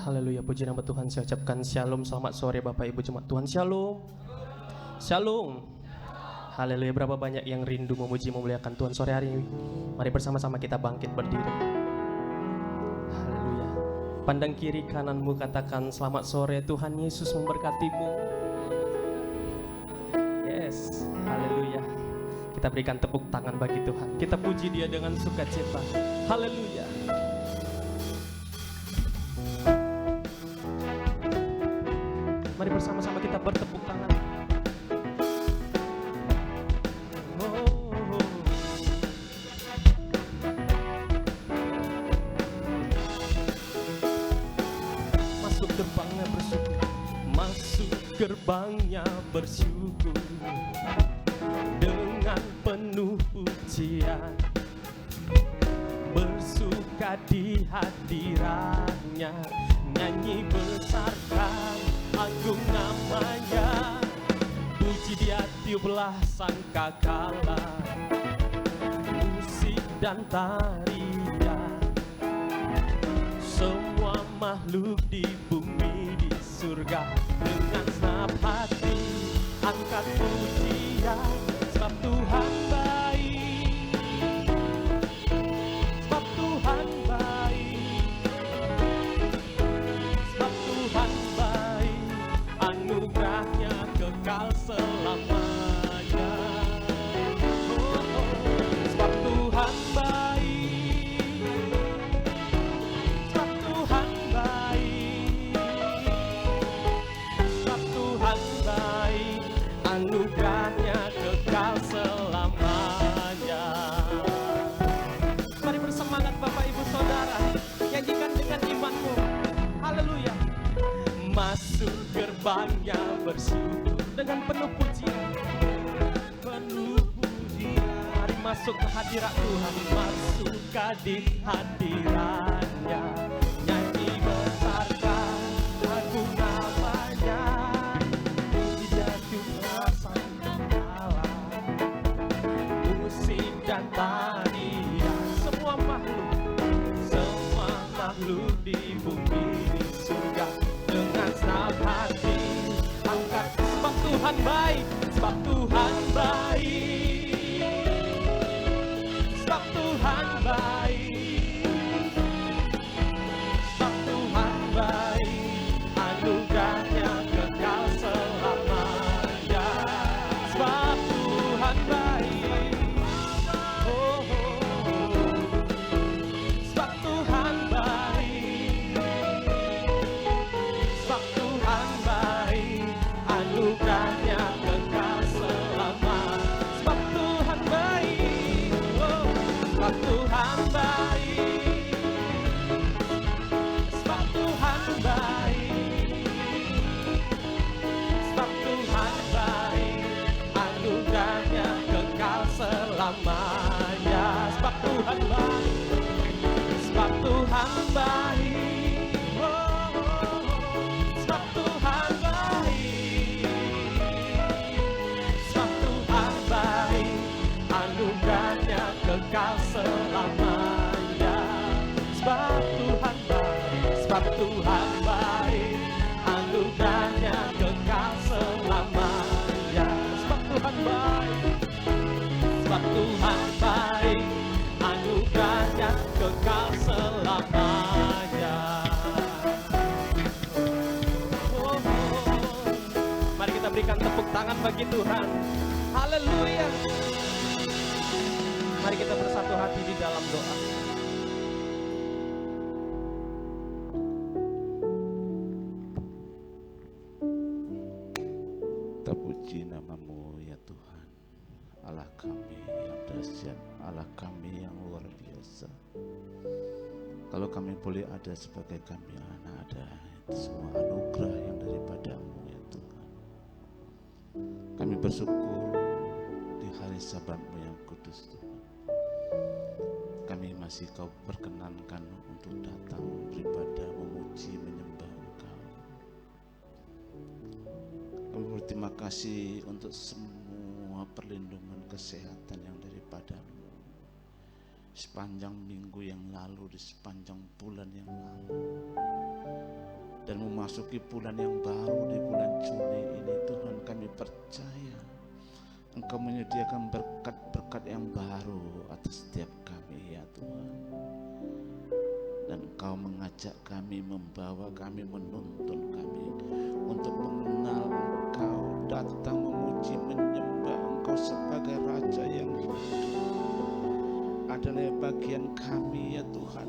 Haleluya, puji nama Tuhan. Saya ucapkan shalom, selamat sore Bapak Ibu Jemaat Tuhan. Shalom. Shalom. Haleluya, berapa banyak yang rindu memuji memuliakan Tuhan sore hari ini. Mari bersama-sama kita bangkit berdiri. Haleluya. Pandang kiri kananmu, katakan selamat sore, Tuhan Yesus memberkatimu. Yes, haleluya. Kita berikan tepuk tangan bagi Tuhan. Kita puji Dia dengan sukacita. Haleluya. Mari bersama-sama kita bertepuk tangan. Masuk gerbangnya bersyukur, masuk gerbangnya bersyukur dengan penuh pujian, bersuka di hadiratnya, nyanyi besarkan agung namanya, puji Dia tiuplah sangkakala, musik dan tarian, semua makhluk di bumi di surga dengan senap hati angkat pujian, sebab Tuhan baik, sebab Tuhan baik, sebab Tuhan baik, anugerahnya kekal selamanya. Sebab Tuhan baik, sebab Tuhan baik, sebab Tuhan baik, anugerahnya kekal selamanya. Mari bersemangat Bapak Ibu Saudara, nyanyikan dengan imanmu. Haleluya. Masuk gerbangnya bersyukur dengan penuh pujian, penuh pujian. Mari masuk ke hadirat Tuhan, masuk di hadiratnya, nyanyi besarkan agung namanya, puji Dia tiuplah sangkakala, musik dan tarian, semua makhluk di bumi di surga dengan senap hati angkat, sebab Tuhan baik, sebab Tuhan baik, sebab Tuhan baik, sebab Tuhan baik, anugerahnya kekal selamanya. Sebab Tuhan baik, oh, sebab Tuhan baik, sebab Tuhan baik, anugerahnya kekal selamanya. Sebab Tuhan baik, oh, sebab Tuhan baik, sebab Tuhan baik, sebab Tuhan baik, anugerahnya kekal selamanya. Sebab Tuhan baik, sebab Tuhan baik, oh, sebab Tuhan baik, sebab Tuhan baik, anugerahnya kekal selamanya. Sebab Tuhan baik, sebab Tuhan baik, anugerahnya kekal selamanya. Sebab Tuhan baik, sebab Tuhan baik, anugerahnya kekal selamanya. Oh, mari kita berikan tepuk tangan bagi Tuhan. Haleluya. Mari kita bersatu hati di dalam doa. Kita puji nama-Mu ya Tuhan, Allah kami yang dahsyat, Allah kami yang luar biasa. Kalau kami boleh ada sebagai kami anak, ada itu semua anugerah yang daripada-Mu ya Tuhan. Kami bersyukur di hari Sabat-Mu yang kudus Tuhan. Kami masih Kau perkenankan untuk datang beribadah, memuji, menyembah Engkau. Kami berterima kasih untuk semua perlindungan kesehatan yang daripada-Mu. Sepanjang minggu yang lalu, di sepanjang bulan yang lalu, dan memasuki bulan yang baru di bulan Juni ini. Tuhan, kami percaya Engkau menyediakan berkat-berkat yang baru atas setiap kami ya Tuhan. Dan Engkau mengajak kami, membawa kami, menuntun kami untuk mengenal Engkau, datang memuji, menyembah Engkau sebagai Raja yang hidup. Adalah bagian kami ya Tuhan,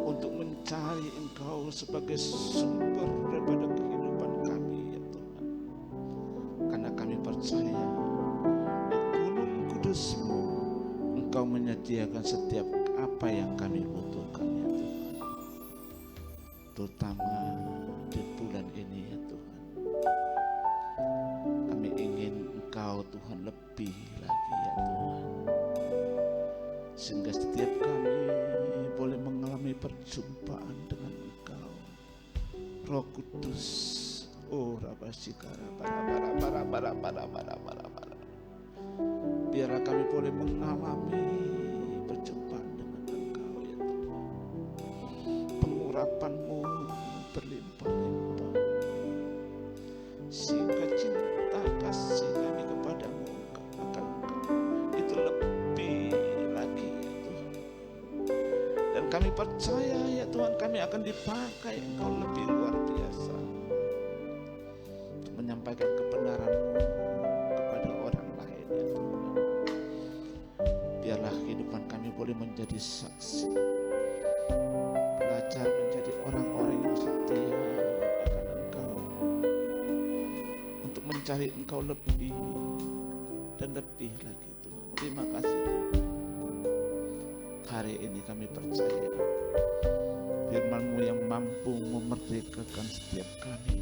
untuk mencari Engkau sebagai sumber daripada kehidupan kami ya Tuhan. Karena kami percaya di gunung kudus-Mu Engkau menyediakan setiap apa yang kami butuhkan ya Tuhan. Terutama di bulan ini ya Tuhan, kami ingin Engkau Tuhan lebih lagi ya Tuhan, sehingga setiap kami boleh mengalami perjumpaan dengan Engkau Roh Kudus. Oh Rabasikara bara. Biarlah kami boleh mengalami perjumpaan dengan Engkau ya Tuhan. Pengurapan-Mu berlimpah-limpah, sehingga cinta kasih kami kepadamu akan Engkau itu lebih lagi ya Tuhan. Dan kami percaya ya Tuhan, kami akan dipakai Engkau lebih luar biasa untuk menyampaikan kebenaran-Mu kepada orang lain ya Tuhan. Biarlah kehidupan kami boleh menjadi saksi, belajar menjadi orang-orang yang setia akan Engkau, untuk mencari Engkau lebih dan lebih lagi Tuhan. Terima kasih Tuhan. Hari ini kami percaya firman-Mu yang mampu memerdekakan setiap kami,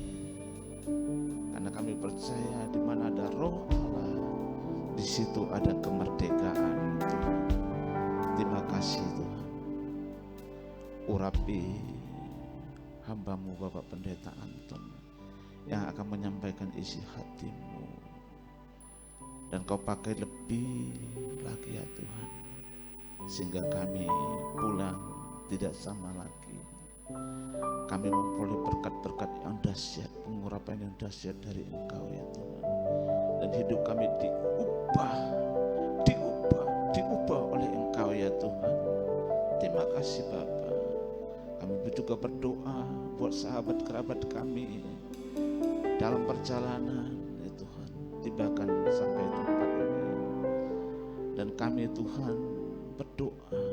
karena kami percaya di mana ada Roh Allah, di situ ada kemerdekaan Tuhan. Terima kasih Tuhan. Urapi hamba-Mu Bapak Pendeta Anton yang akan menyampaikan isi hati-Mu, dan Kau pakai lebih lagi ya Tuhan, sehingga kami pulang tidak sama lagi. Kami memperoleh berkat-berkat yang dahsyat, pengurapan yang dahsyat dari Engkau ya Tuhan. Dan hidup kami diubah oleh Engkau ya Tuhan. Terima kasih Bapa. Kami juga berdoa buat sahabat kerabat kami dalam perjalanan ya Tuhan, tibakan sampai tempat ini. Dan kami Tuhan berdoa,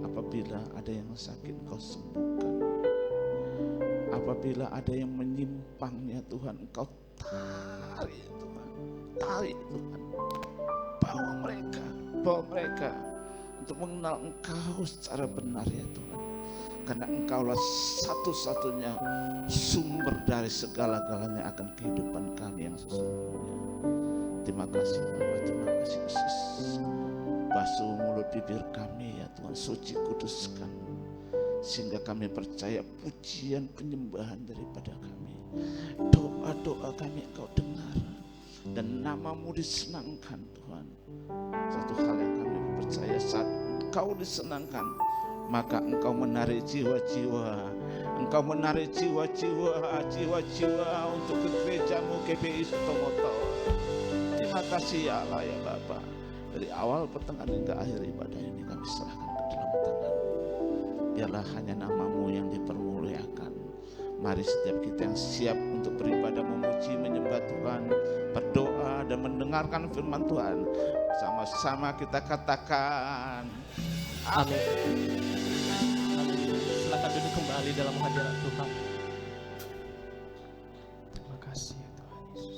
apabila ada yang sakit Engkau sembuhkan, apabila ada yang menyimpang ya Tuhan, Engkau tarik Tuhan, bawa mereka untuk mengenal Engkau secara benar ya Tuhan. Karena Engkaulah satu-satunya sumber dari segala-galanya akan kehidupan kami yang sesungguhnya. Terima kasih Bapa, terima kasih Yesus. Basuh mulut bibir kami ya Tuhan, suci kuduskan, sehingga kami percaya pujian penyembahan daripada kami, doa-doa kami Engkau dengar, dan nama-Mu disenangkan Tuhan. Satu hal yang kami percaya, saat Engkau disenangkan, maka Engkau menarik jiwa-jiwa, Engkau menarik jiwa-jiwa untuk ke gereja-Mu GBI Sutomoto. Terima kasih ya Allah ya Bapa. Dari awal pertengahan hingga akhir ibadah ini kami serahkan ke dalam tangan-Mu. Biarlah hanya nama-Mu yang dipermuliakan. Mari setiap kita yang siap untuk beribadah, memuji, menyembah Tuhan, berdoa dan mendengarkan firman Tuhan, sama-sama kita katakan Amin. Silakan duduk kembali dalam hadirat Tuhan. Terima kasih ya Tuhan Yesus.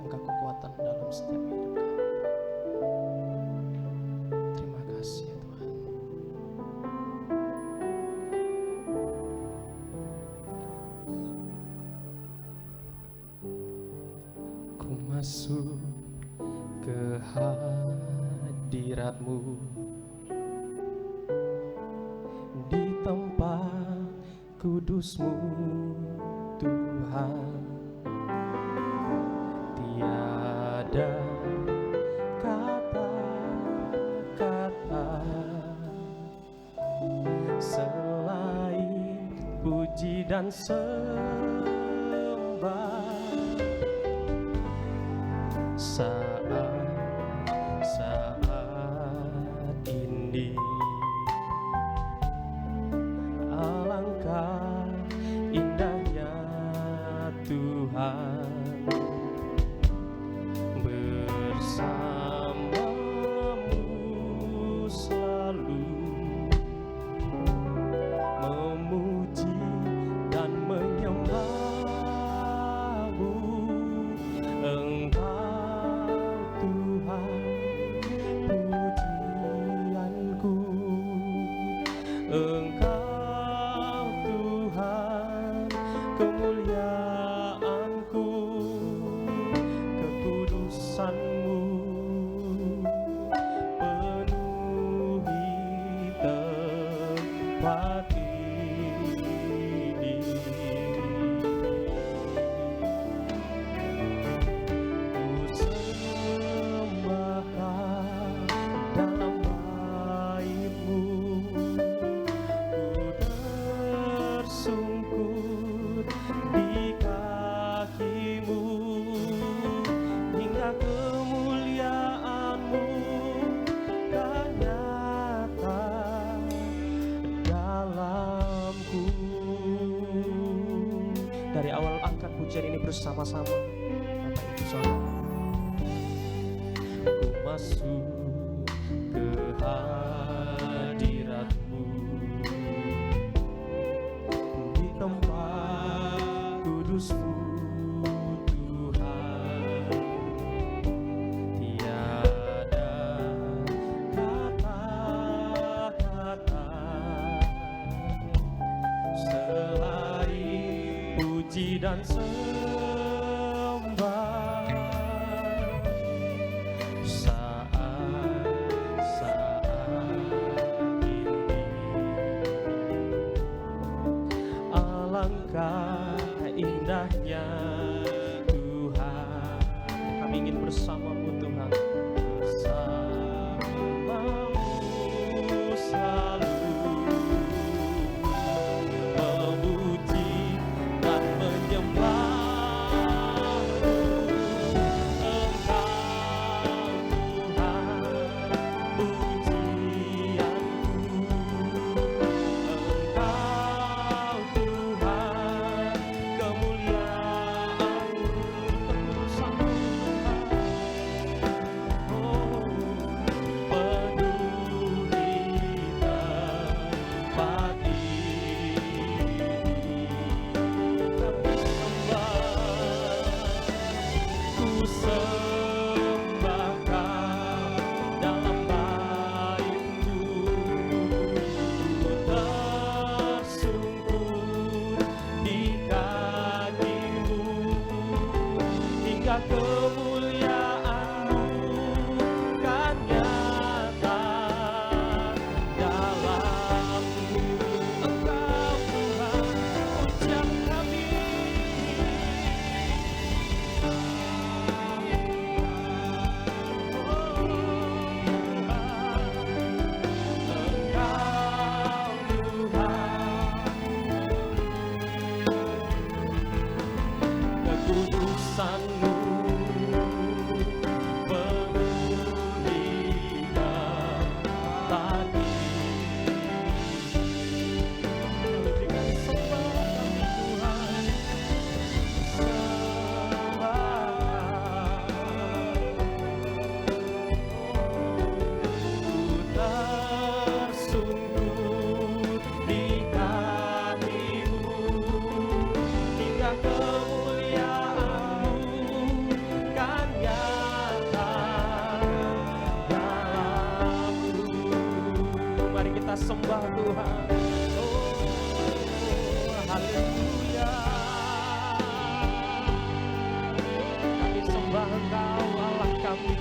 Engkau kekuatan dalam setiap hidup kami. Terima kasih ya Tuhan. Ku masuk ke hadirat-Mu, di tempat kudus-Mu Tuhan. Tiada kata-kata selain dan sembah saat ini. Alangkah indahnya Tuhan bersamamu selalu, memuji dan menyembahmu. Engkau Tuhan pujianku, Engkau Tuhan kemuliaanku, kekudusanmu penuhi tempat ini. Ku sembahkan dalam bait-Mu, ku tersungkur di kaki-Mu, hingga kemuliaan-Mu kan nyata dalamku. Dari awal angkat pujian ini bersama-sama, Bapak Ibu Saudara. Ku masuk ke hadirat-Mu di tempat kudus-Mu, Tuhan. Tiada kata-kata selain puji dan sembah saat ini. Alangkah indahnya Tuhan, kami ingin bersama-Mu Tuhan, bersama-Mu selalu, memuji dan menyembah-Mu. Engkau Tuhan pujianku, Engkau Tuhan kemuliaanku, kekudusanmu Tuhan. Oh, penuhi tempat ini. Kami ku sembahkan dalam bait-Mu, ku tersungkur di kaki-Mu, hingga kemuliaan-Mu kan nyata dalamku. Engkau Tuhan pujian kami. Kekudusan-Mu penuhi tempat ini. Berikan sembah kami Tuhan, ku tersungkur di kaki-Mu, hingga kemuliaan-Mu kan nyata dalamku. Mari kita sembah Tuhan. Oh, haleluya. Kami sembah Engkau Allah kami.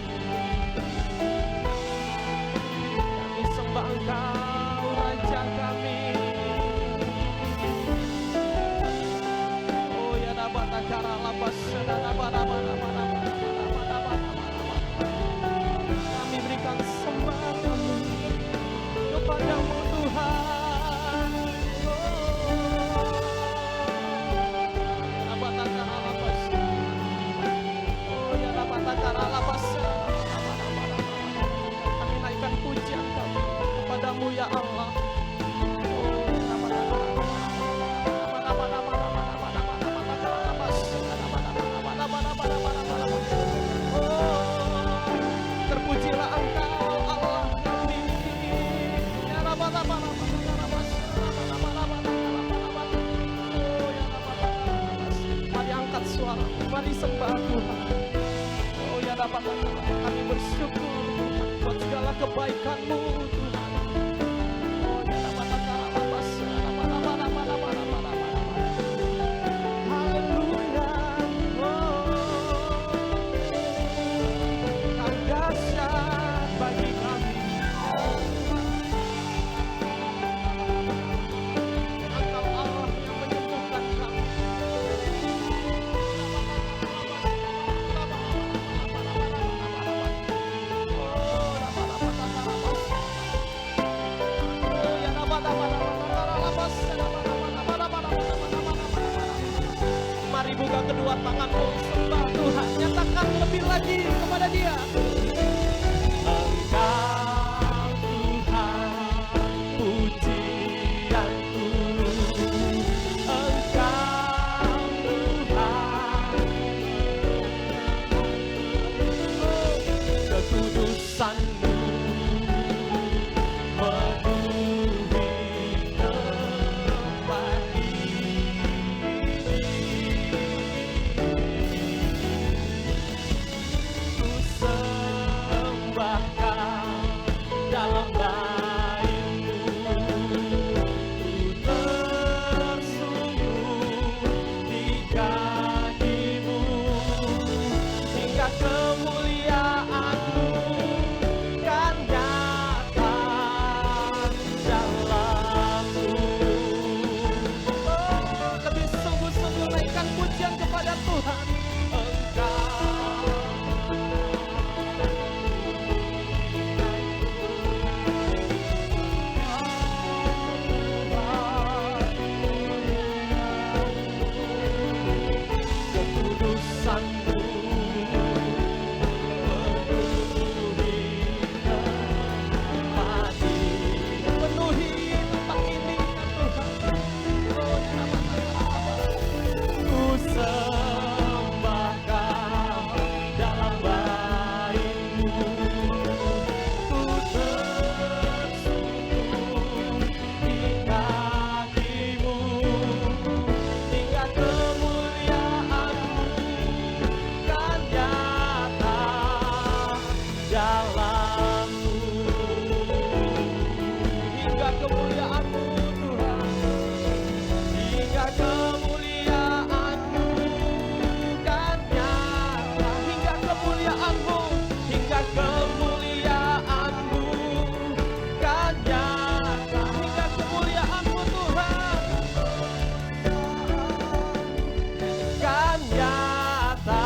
Kami sembah Engkau Raja kami. Oh ya dapat acara lapas kami berikan sembah kami kepadamu Tuhan. sembah Tuhan. Oh ya dapat kami bersyukur buat segala kebaikan-Mu Tuhan. Oh ya dapat haleluya. Kau dahsyat bagi kami. Engkau Allah yang menyembuhkan kami. Mari buka kedua tanganmu, sembah Tuhan, nyatakan lebih lagi kepada Dia. Engkau Tuhan, pujianku. Engkau Tuhan, kekudusan-Mu memenuhi tempat ini. Ku sembah Kau dalam bait-Mu, ku tersungguh di kaki-Mu, hingga kemuliaan-Mu kan nyata dalamku. Oh, lebih sungguh-sungguh naikkan pujian kepada Tuhan. Kekudusan-Mu memenuhi tempat ini. Penuhi tempat ini ya Tuhan. Oh, ku sembah Kau dalam bait-Mu, ku tersungguh di kaki-Mu, hingga kemuliaan-Mu kan nyata dalamku. Hingga kemuliaan-Mu Tuhan, hingga kemuliaan-Mu kan nyata. Hingga kemuliaan-Mu, hingga kemuliaan-Mu kan nyata. Hingga kemuliaan-Mu Tuhan kan nyata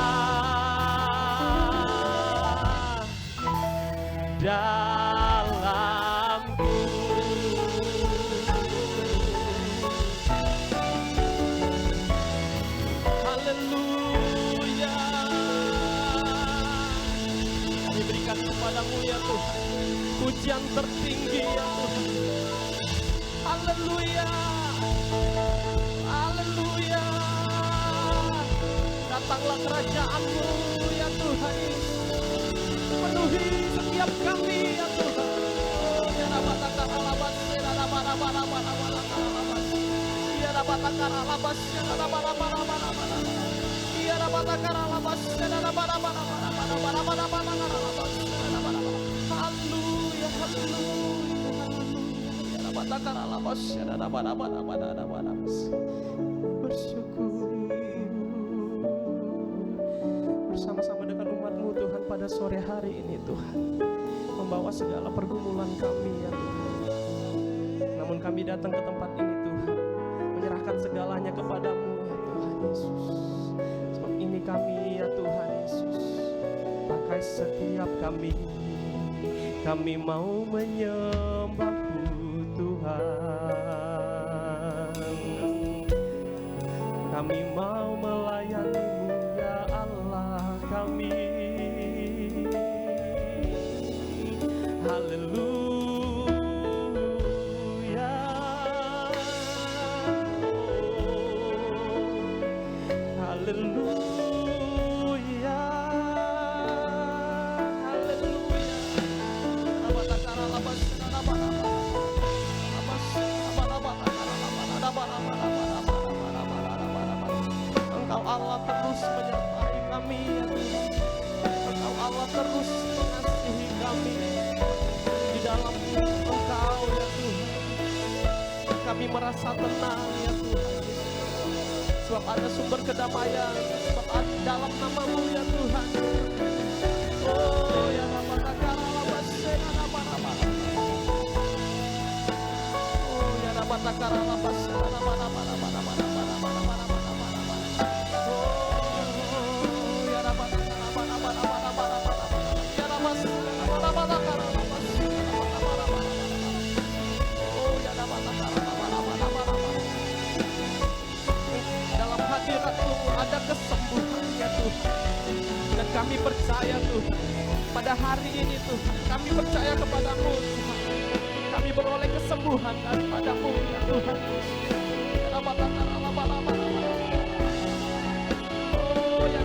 dalamku. Haleluya. Kami berikan kepadamu ya Tuhan pujian tertinggi ya Tuhan. Haleluya. Haleluya. Datanglah kerajaan-Mu ya Tuhan Yesus. Penuhi setiap kami ya Tuhan. Oh, ya dapat akar alabas, ya dapat alabas. Ya dapat akar alabas, ya dapat alabas. Ya dapat akar alabas, ya dapat alabas. Haleluya, haleluya. Ya dapat akar alabas, ya dapat alabas. Bersyukur bersama-sama dengan umat-Mu Tuhan pada sore hari ini Tuhan, membawa segala pergumulan kami ya Tuhan. Namun kami datang ke tempat ini Tuhan, menyerahkan segalanya kepadamu ya Tuhan Yesus. Sebab ini kami ya Tuhan Yesus, pakai setiap kami mau menyembah-Mu Tuhan. Kami mau melayani-Mu ya Allah kami. Haleluya. Haleluya. Haleluya. kami merasa tenang ya Tuhan Yesus. Sebab ada sumber kedamaian, sebab ada dalam nama-Mu ya Tuhan. Oh ya Bapa takara labas nama-nama. Oh ya Bapa takara labas nama-nama. Dalam hadirat-Mu ada kesembuhan ya Tuhan. Dan kami percaya Tuhan, pada hari ini Tuhan, kami percaya kepada-Mu Tuhan. Kami beroleh kesembuhan daripada-Mu ya Tuhan. Oh ya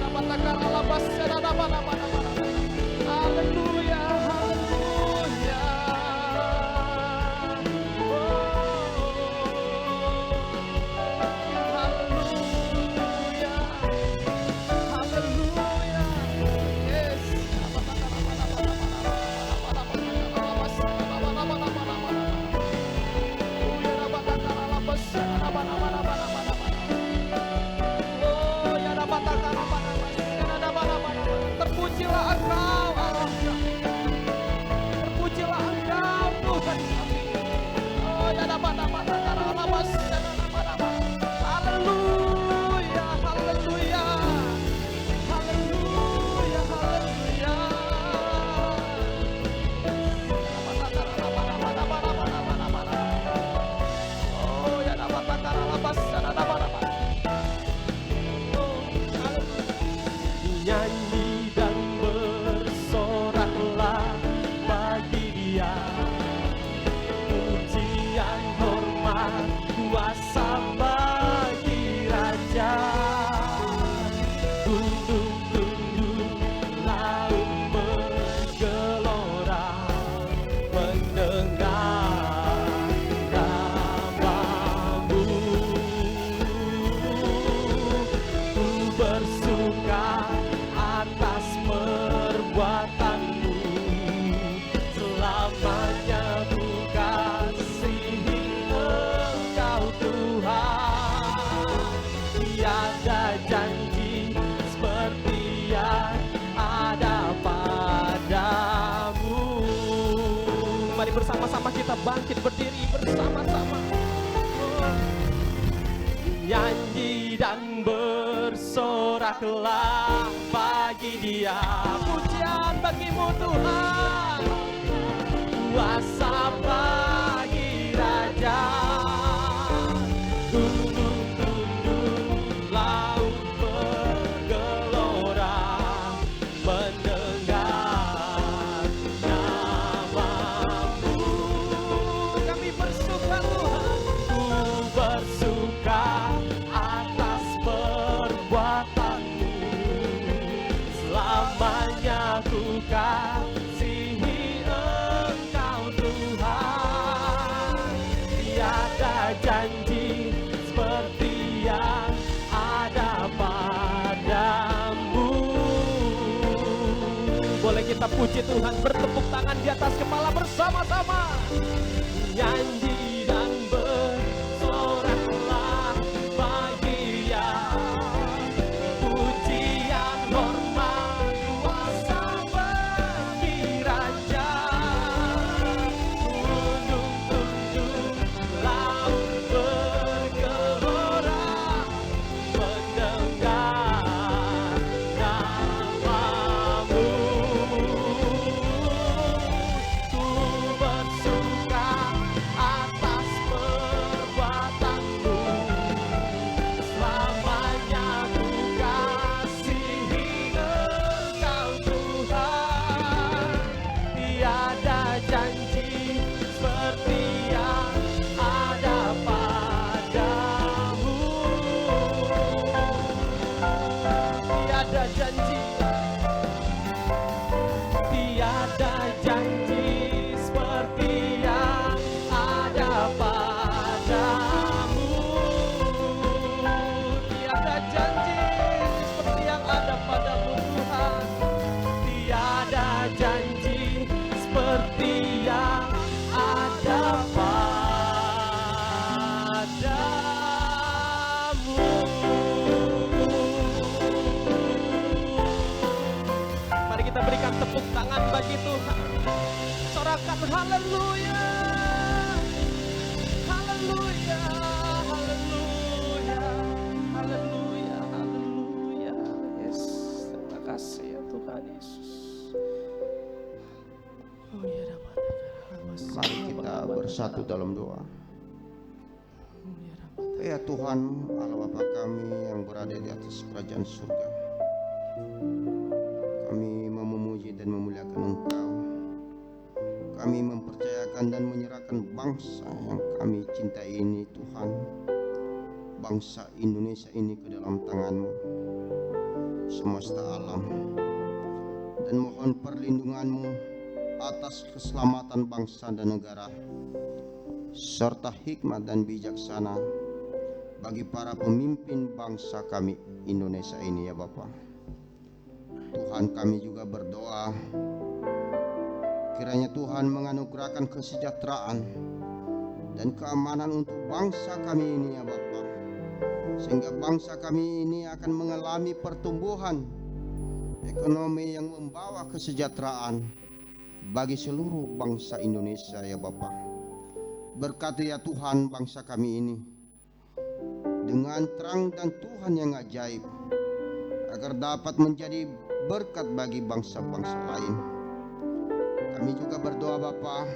haleluya, haleluya. Haleluya, haleluya. Yes. Terpujilah Engkau Allah kami. Terpujilah Engkau Tuhan kami. Oh ya dapat haleluya, haleluya. Haleluya, haleluya. Oh ya dapat nyanyi dan bersoraklah bagi Dia, pujian hormat kuasa bagi Raja. Gunung tunduk, laut bergelora, mendengar namamu. Ku bersuka atas perbuatanmu, selamanya ku kasihi Engkau Tuhan. Tiada janji seperti yang ada padamu. Mari bersama-sama kita bangkit berdiri bersama-sama. Nyanyi dan bersoraklah bagi Dia, pujian bagi-Mu Tuhan, kuasa bagi Raja. Gunung tunduk, laut bergelora, mendengar namamu. Kami bersuka Tuhan, ku bersuka atas perbuatanmu, selamanya ku kasihi Engkau Tuhan. Tiada janji seperti yang ada padamu. Boleh kita puji Tuhan, bertepuk tangan di atas kepala bersama-sama. Nyanyi dan bersoraklah bagi Dia, pujian hormat kuasa bagi Raja. Gunung tunduk, laut bergelora, mendengar namamu. Ku bersuka Tuhan. Sorakan haleluya. Haleluya. Haleluya. Haleluya. Haleluya. Yes. Terima kasih ya Tuhan Yesus. Oh ya Rabbana. Mari kita bersatu dalam doa. Ya Tuhan, Allah Bapa kami yang berada di atas kerajaan surga, kami memuji dan memuliakan Engkau. Kami mempercayakan dan menyerahkan bangsa yang kami cintai ini Tuhan, bangsa Indonesia ini ke dalam tangan-Mu semesta alam, dan mohon perlindungan-Mu atas keselamatan bangsa dan negara, serta hikmat dan bijaksana bagi para pemimpin bangsa kami Indonesia ini ya Bapa. Tuhan, kami juga berdoa kiranya Tuhan menganugerahkan kesejahteraan dan keamanan untuk bangsa kami ini ya Bapa, sehingga bangsa kami ini akan mengalami pertumbuhan ekonomi yang membawa kesejahteraan bagi seluruh bangsa Indonesia ya Bapa. Berkati ya Tuhan bangsa kami ini dengan terang dan Tuhan yang ajaib, agar dapat menjadi berkat bagi bangsa-bangsa lain. Kami juga berdoa Bapa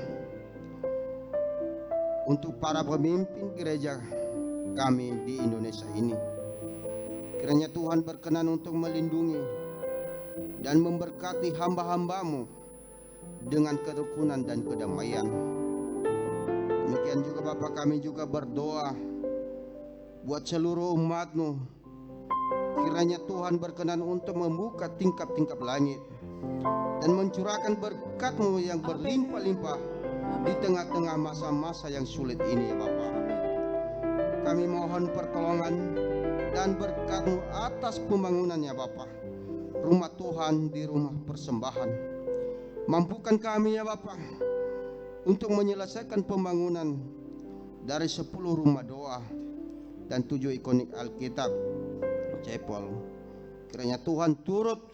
untuk para pemimpin gereja kami di Indonesia ini. Kiranya Tuhan berkenan untuk melindungi dan memberkati hamba-hamba-Mu dengan kerukunan dan kedamaian. Demikian juga Bapa, kami juga berdoa buat seluruh umat-Mu. Kiranya Tuhan berkenan untuk membuka tingkap-tingkap langit dan mencurahkan berkat-Mu yang berlimpah-limpah di tengah-tengah masa-masa yang sulit ini ya Bapa. Kami mohon pertolongan dan berkat-Mu atas pembangunan ya Bapa, rumah Tuhan di rumah persembahan. Mampukan kami ya Bapa untuk menyelesaikan pembangunan dari 10 rumah doa dan 7 ikonik Alkitab Cepol. Kiranya Tuhan turut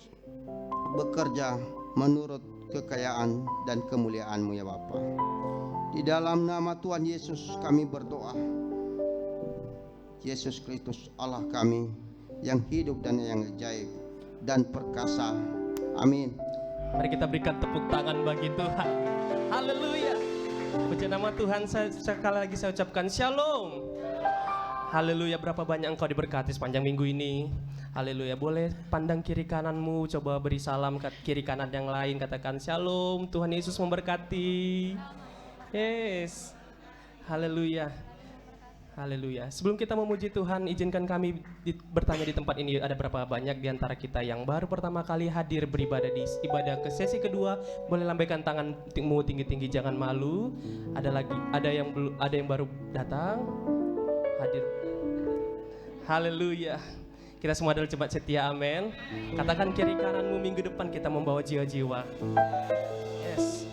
bekerja menurut kekayaan dan kemuliaan-Mu ya Bapa. Di dalam nama Tuhan Yesus kami berdoa. Yesus Kristus Allah kami yang hidup dan yang ajaib dan perkasa. Amin. Mari kita berikan tepuk tangan bagi Tuhan. Haleluya. Puji nama Tuhan. Sekali lagi saya ucapkan shalom. Haleluya. Berapa banyak engkau diberkati sepanjang minggu ini. Haleluya. Boleh pandang kiri kananmu, coba beri salam ke kiri kanan yang lain, katakan shalom. Tuhan Yesus memberkati. Yes. Haleluya. Haleluya. Sebelum kita memuji Tuhan, izinkan kami bertanya di tempat ini, ada berapa banyak di antara kita yang baru pertama kali hadir beribadah di ibadah ke sesi kedua? Boleh lambaikan tanganmu tinggi-tinggi, jangan malu. Ada yang baru datang hadir. Haleluya. Kita semua adalah jemaat setia, amin. Katakan kiri kananmu, minggu depan kita membawa jiwa-jiwa. Yes.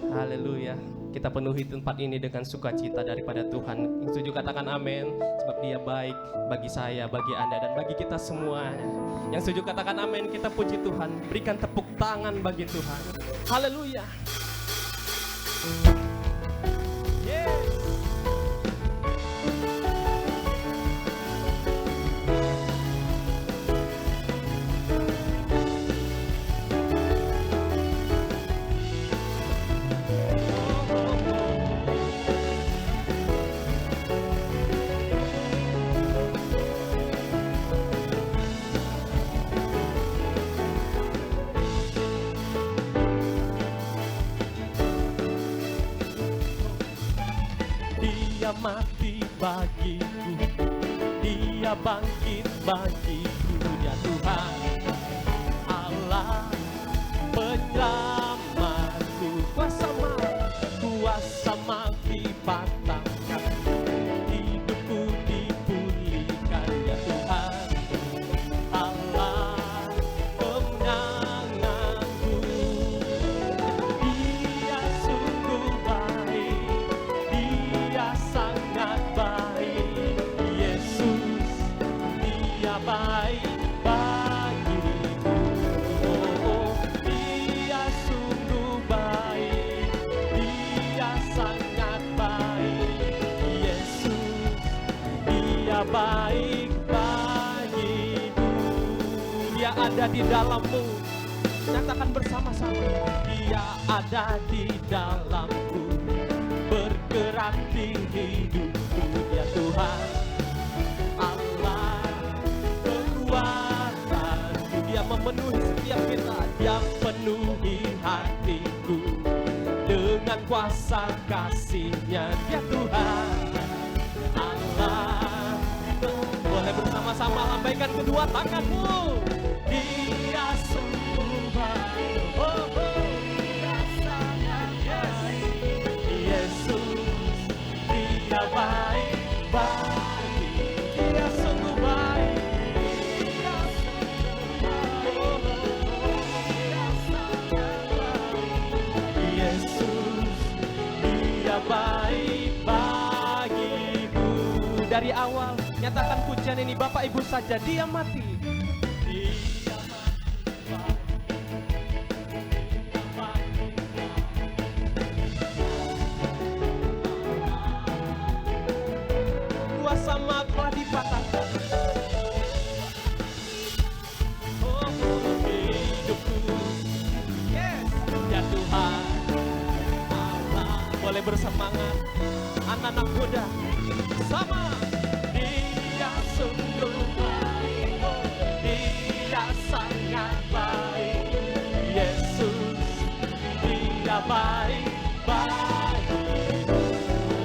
Haleluya. Kita penuhi tempat ini dengan sukacita daripada Tuhan. Yang setuju katakan amin. Sebab Dia baik bagi saya, bagi Anda, dan bagi kita semua. Yang setuju katakan amin. Kita puji Tuhan. Berikan tepuk tangan bagi Tuhan. Haleluya. Yes. Dia mati bagiku, Dia bangkit bagiku. Dia Tuhan Allah penyelamatku. Kuasa mati patahkan, hidupku dipulihkan. Dia Tuhan Allah pemenanganku. Dia sungguh baik, Dia sangat baik. Yesus, Dia baik bagiku. ada di dalammu. Nyatakan bersama-sama. Dia ada di dalamku, bergerak di hidupku. Ya Tuhan Allah kekuatanku, Dia memenuhi setiap kita. Dia penuhi hatiku dengan kuasa kasih-Nya. Ya Tuhan Allah. Boleh bersama-sama lambaikan kedua tanganmu. Dia sungguh baik. Oh, oh. Dia sangat baik. Yesus, Dia baik bagi. Dia sungguh baik. Dia sungguh baik. Dia sangat baik. Yesus, Dia baik bagiku. Dari awal nyatakan pujian ini, Bapak Ibu saja, Dia mati. Dia mati. Kuasa Maha telah dipatahkan. Oh, hidupku. Yes. Ya Tuhan Allah. Boleh bersemangat anak-anak muda. Sama. Dia sungguh baik, Dia sangat baik. Yesus, Dia baik bagiku.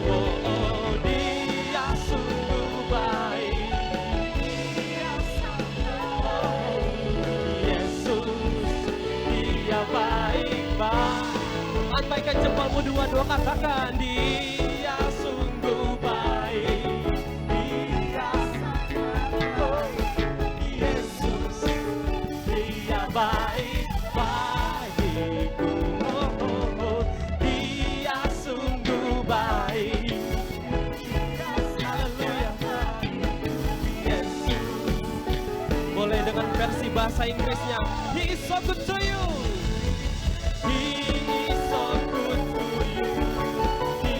Oh, oh, Dia sungguh baik. Dia sangat baik. Yesus, Dia baik bagiku. Lambaikan jempolmu dua-dua, katakan Dia sungguh baik. Dia sangat baik. Yesus, Dia baik bagiku. Oh, oh, oh. Dia sungguh baik. Haleluya. Yesus. Boleh dengan versi bahasa Inggrisnya. He is so good to you. He is so good to you. He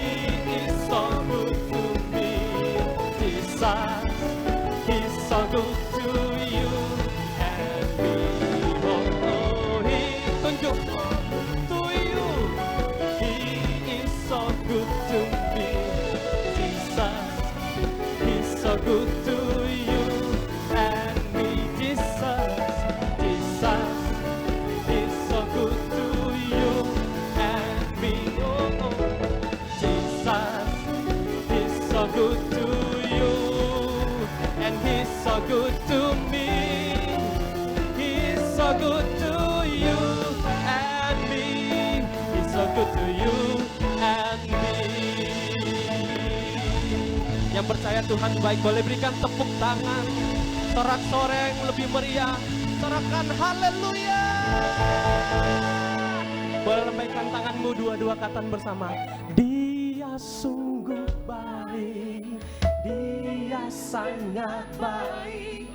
is so good to me. Jesus, He's so good to you and me. Oh, oh, He tunjuk to you. He is so good to me. Jesus, He's so good to you and me. Jesus, Jesus, He's so good to you and me. Oh, oh. Jesus, He's so good to you and He's so good to me. He's so good to you and me. He's so good to you and me. Yang percaya Tuhan baik boleh berikan tepuk tangan, sorak-soreng lebih meriah, sorakan haleluya. Boleh lambaikan tanganmu dua-dua, katakan bersama. Dia sungguh baik, Dia sangat baik.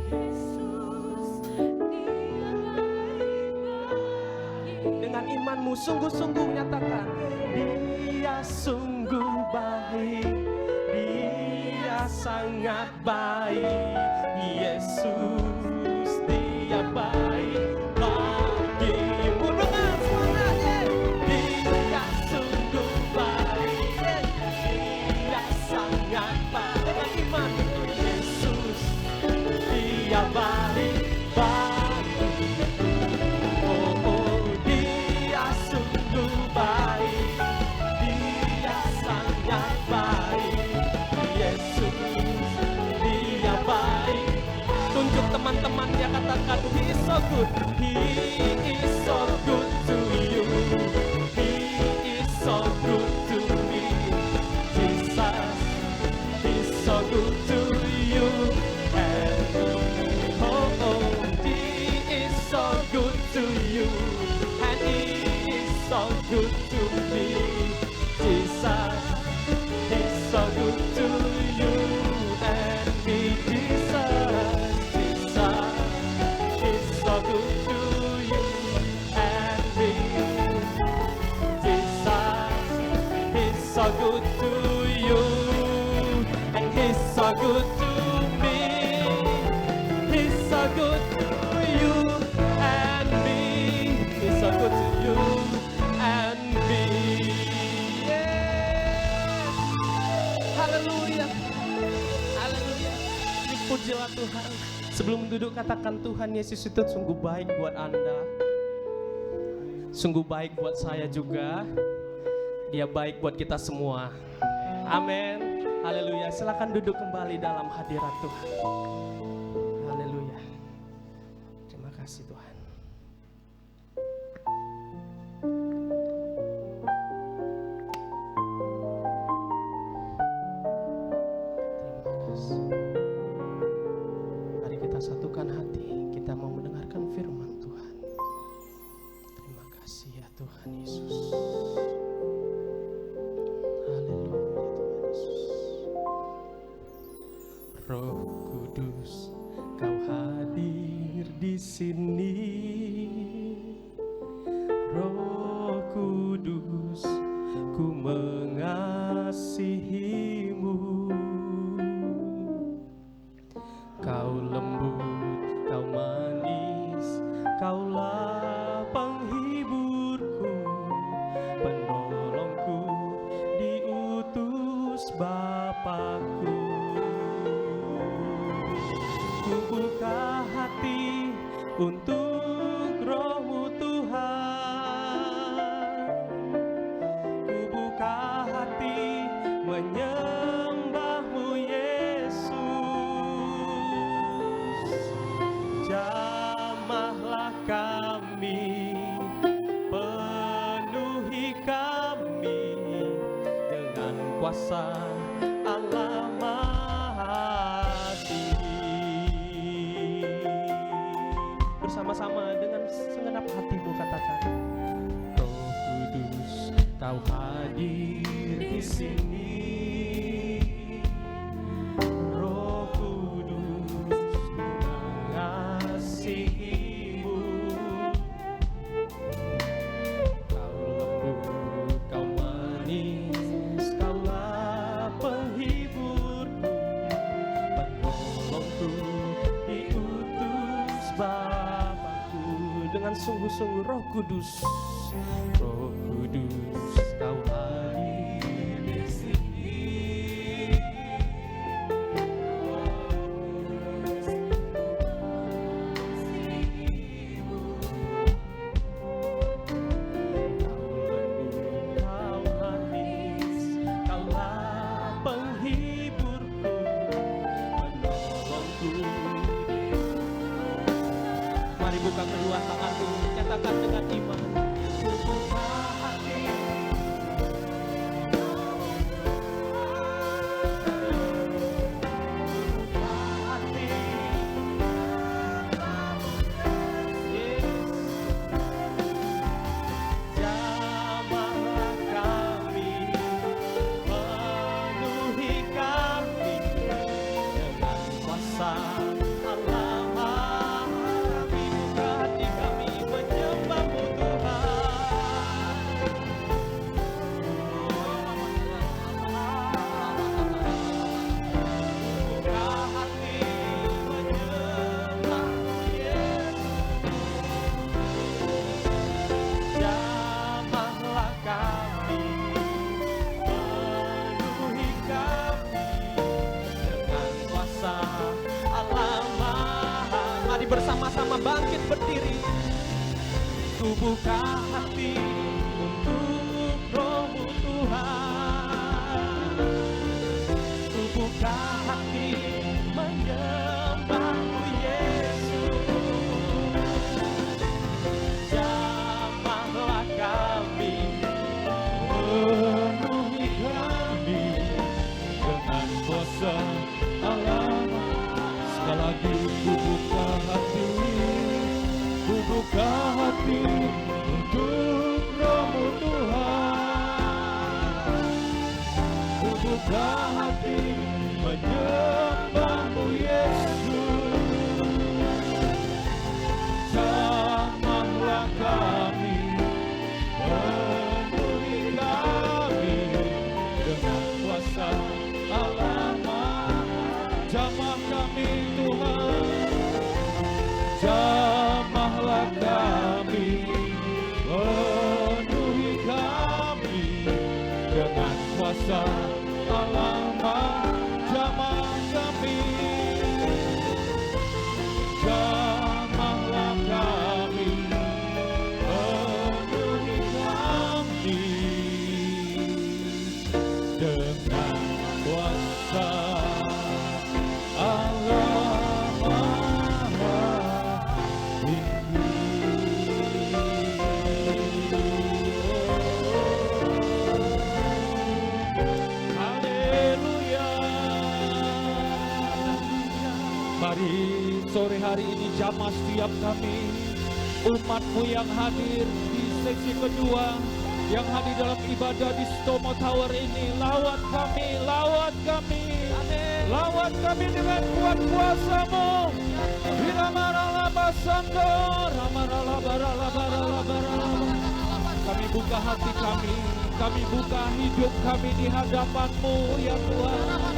Yesus, Dia baik bagiku. Dengan imanmu sungguh-sungguh nyatakan, Dia sungguh baik, Dia sangat baik. Yesus, Dia baik bagimu. Dengan semangatnya, Dia sungguh baik, Dia sangat baik. Dengan iman, Yesus, Dia baik bagiku. Oh, oh, Dia sungguh baik, Dia sangat baik. Yesus, Dia baik. Tunjuk teman-temannya, katakan He is so good. He is so good to you. He is so good to me. Jesus, He's so good to you and me. Oh, oh, He is so good to you and He is so good to me. Jesus, He's so good to you and me. Jesus, Jesus, He's so good to you and me. Jesus, He's so good to you and He's so good to me. He's so good to you Tuhan. Sebelum duduk katakan, Tuhan Yesus itu sungguh baik buat Anda, sungguh baik buat saya juga. Dia baik buat kita semua. Amin. Haleluya. Silakan duduk kembali dalam hadirat Tuhan. Haleluya. Terima kasih Tuhan. Mari kita satukan hati, kita mau mendengarkan firman Tuhan. Terima kasih ya Tuhan Yesus. Haleluya Tuhan Yesus. Roh Kudus, Kau hadir di sini. Roh Kudus, ku mengasihimu. Kau lembut, kau manis, kaulah penghiburku, penolongku, diutus Bapakku. Ku buka hati untuk Roh-Mu Tuhan. Ku buka hati menyembah-Mu Yesus. Jamahlah kami, penuhi kami dengan kuasa Allah Maha Tinggi. Bersama-sama dengan segenap hatimu katakan, Roh Kudus, Kau hadir di sini. Roh Kudus, mengasihimu. Kau lembut, Kau manis, Kaulah penghiburku, penolongku, diutus Bapakku. Dengan sungguh-sungguh Roh Kudus, Roh Kudus, Kau hadir di sini. Kau lembut, Kau manis, Kaulah penghiburku, penolongku. Mari buka kedua tanganmu, katakan dengan iman. Ku buka hati, buka hati, Yesus. Jamahlah kami, penuhi kami dengan kuasa Allah Maha. Kami buka hati kami menyembah-Mu Tuhan. Buka hati menyembah-Mu Yesus. Jamahlah kami, penuhi kami dengan kuasa Allah Maha. Mari bersama-sama bangkit berdiri. Ku buka hati untuk Roh-Mu Tuhan. Ku buka hati menyembah-Mu Yesus. Jamahlah kami, penuhi kami dengan kuasa Allah. Sekali lagi ku buka hati, ku buka hati untuk Roh-Mu Tuhan. Ku buka hati menyembah-Mu Yesus. Jamahlah kami, penuhi kami dengan kuasa Allah Maha. Jamah kami Tuhan, jamahlah kami, penuhi kami dengan kuasa Allah Maha. Jamah kami, Mari sore hari ini jamah setiap kami, umatmu yang hadir di sesi kedua, yang hadir dalam ibadah di Stomo Tower ini. Lawat kami, lawat kami, lawat kami dengan kuat kuasa-Mu. Kami buka hati kami buka hidup kami di hadapan-Mu ya Tuhan.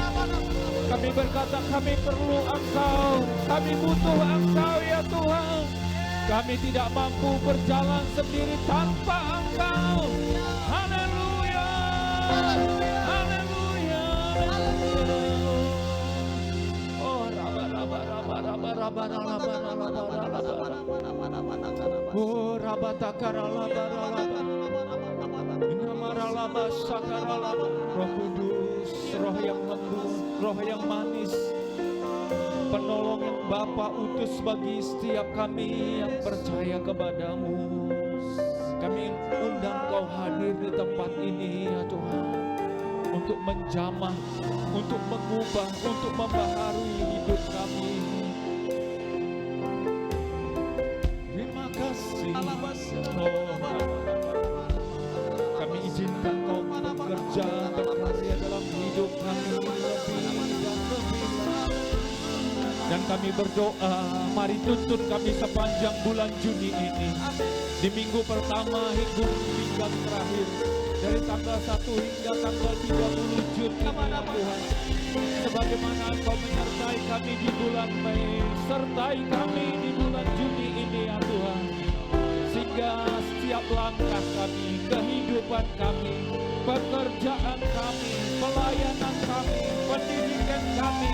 Kami berkata kami perlu Engkau, kami butuh Engkau ya Tuhan. Kami tidak mampu berjalan sendiri tanpa Engkau. Haleluya, haleluya, haleluya. Oh, raba raba raba raba raba raba raba. Oh, raba takara raba raba. Inamara raba sakara raba. Roh Kudus, Roh yang lembut, Roh yang manis, penolong yang Bapa utus bagi setiap kami yang percaya kepadamu. Kami undang Kau hadir di tempat ini ya Tuhan, untuk menjamah, untuk mengubah, untuk membaharui hidup kami. Terima kasih kami izinkan Kau bekerja, berkarya dalam hidup kami lebih dan lebih. Dan kami berdoa, mari tuntun kami sepanjang bulan Juni ini. Di minggu pertama hingga terakhir, dari tanggal 1 hingga tanggal 30 Juni ya Tuhan. Sebagaimana Engkau menyertai kami di bulan Mei, sertai kami di bulan Juni ini ya Tuhan. Sehingga setiap langkah kami, kehidupan kami, pekerjaan kami, pelayanan kami, pendidikan kami,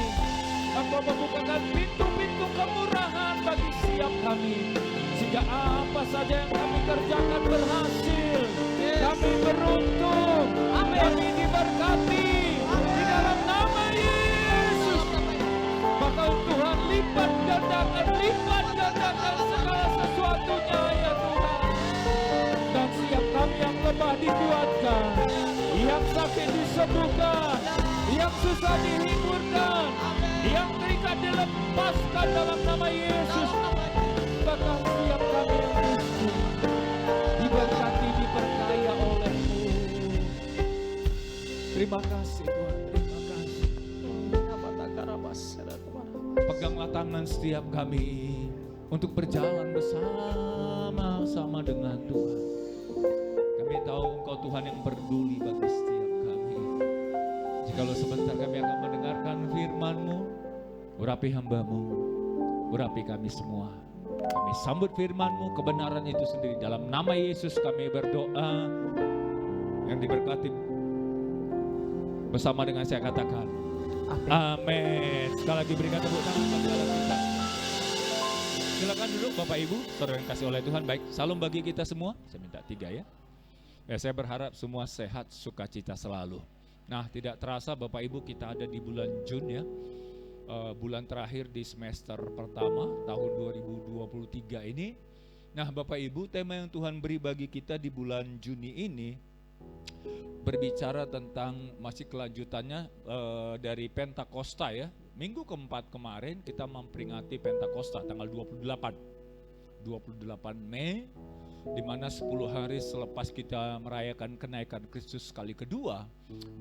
Engkau membukakan pintu-pintu kemurahan bagi setiap kami. Sehingga apa saja yang kami kerjakan berhasil. Kami beruntung, kami diberkati di dalam nama Yesus. Maka Tuhan lipat gandakan segala sesuatunya ya Tuhan. Dan setiap kami yang lemah dikuatkan, yang sakit disembuhkan, yang susah dihiburkan, yang terikat dilepaskan dalam nama Yesus. Bahkan setiap kami yang miskin diberkati, diperkaya oleh-Mu. Terima kasih Tuhan, terima kasih. Peganglah tangan setiap kami untuk berjalan bersama-sama dengan Tuhan. Kami tahu Engkau Tuhan yang peduli bagi setiap kami. Jikalau sebentar kami akan mendengarkan firman-Mu, urapi hamba-Mu, urapi kami semua. Kami sambut firman-Mu, kebenaran itu sendiri. Dalam nama Yesus kami berdoa. Yang diberkati bersama dengan saya katakan amin. Sekali lagi berikan tepuk tangan bagi Allah kita. Silakan duduk Bapak Ibu, saudara yang kasih oleh Tuhan. Baik, salam bagi kita semua. Saya minta 3 ya. Saya berharap semua sehat, sukacita selalu. Nah, tidak terasa Bapak Ibu kita ada di bulan Juni ya. Bulan terakhir di semester pertama tahun 2023 ini. Nah Bapak Ibu, tema yang Tuhan beri bagi kita di bulan Juni ini berbicara tentang masih kelanjutannya dari Pentakosta ya. Minggu keempat kemarin kita memperingati Pentakosta tanggal 28 Mei, di mana 10 hari selepas kita merayakan kenaikan Kristus kali kedua,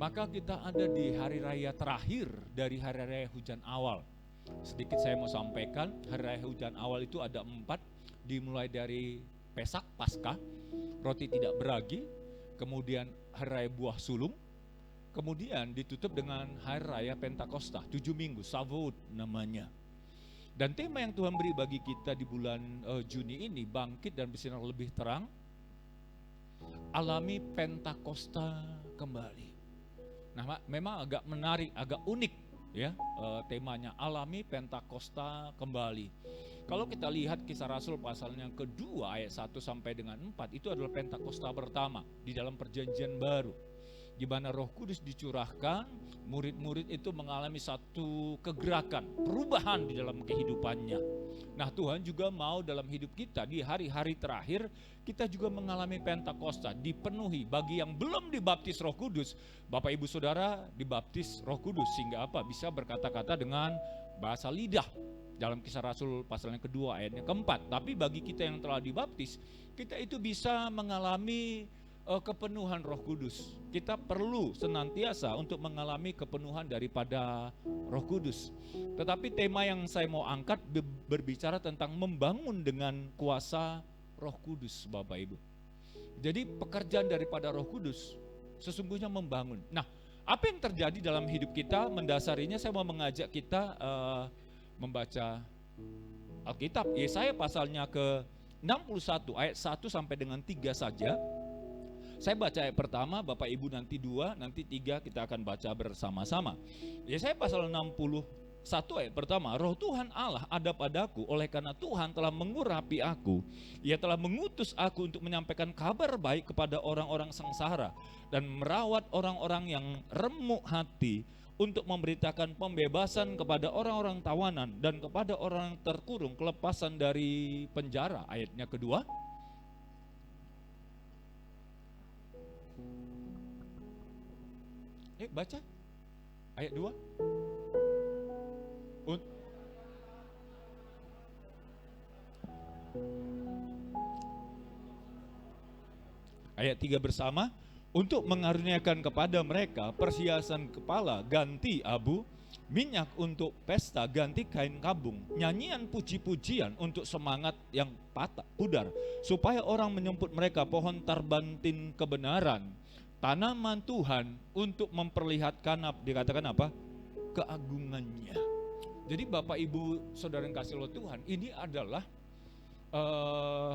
maka kita ada di hari raya terakhir dari hari raya hujan awal. Sedikit saya mau sampaikan, hari raya hujan awal itu ada 4, dimulai dari Pesak, Paskah, roti tidak beragi, kemudian hari raya buah sulung, kemudian ditutup dengan hari raya Pentakosta, 7 minggu, Shavuot namanya. Dan tema yang Tuhan beri bagi kita di bulan Juni ini, bangkit dan bersinar lebih terang, alami Pentakosta kembali. Nah, memang agak menarik, agak unik ya temanya, alami Pentakosta kembali. Kalau kita lihat Kisah Rasul pasal yang kedua ayat 1 sampai dengan 4, itu adalah Pentakosta pertama di dalam perjanjian baru, di mana Roh Kudus dicurahkan, murid-murid itu mengalami satu kegerakan, perubahan di dalam kehidupannya. Nah Tuhan juga mau dalam hidup kita di hari-hari terakhir, kita juga mengalami Pentakosta, dipenuhi. Bagi yang belum dibaptis Roh Kudus, Bapak Ibu Saudara dibaptis Roh Kudus, sehingga apa? Bisa berkata-kata dengan bahasa lidah. dalam Kisah Rasul pasal yang kedua ayatnya keempat. Tapi bagi kita yang telah dibaptis, kita itu bisa mengalami kepenuhan Roh Kudus. Kita perlu senantiasa untuk mengalami kepenuhan daripada Roh Kudus. Tetapi tema yang saya mau angkat berbicara tentang membangun dengan kuasa Roh Kudus, Bapak Ibu. Jadi pekerjaan daripada Roh Kudus sesungguhnya membangun. Nah, apa yang terjadi dalam hidup kita, mendasarinya saya mau mengajak kita membaca Alkitab. Yesaya pasalnya ke-61 ayat 1 sampai dengan 3 saja. Saya baca ayat pertama, Bapak Ibu nanti 2, nanti 3 kita akan baca bersama-sama. Yesaya pasal 61 ayat pertama, Roh Tuhan Allah ada padaku, oleh karena Tuhan telah mengurapi aku. Ia telah mengutus aku untuk menyampaikan kabar baik kepada orang-orang sengsara dan merawat orang-orang yang remuk hati, untuk memberitakan pembebasan kepada orang-orang tawanan dan kepada orang terkurung kelepasan dari penjara. Ayatnya kedua. Baca ayat 2. Ayat 3 bersama. Untuk mengaruniakan kepada mereka perhiasan kepala ganti abu, minyak untuk pesta ganti kain kabung, nyanyian puji-pujian untuk semangat yang pudar, supaya orang menyebut mereka pohon tarbantin kebenaran, tanaman Tuhan untuk memperlihatkan, dikatakan apa? Keagungannya. Jadi Bapak Ibu Saudara yang kasih oleh Tuhan, ini adalah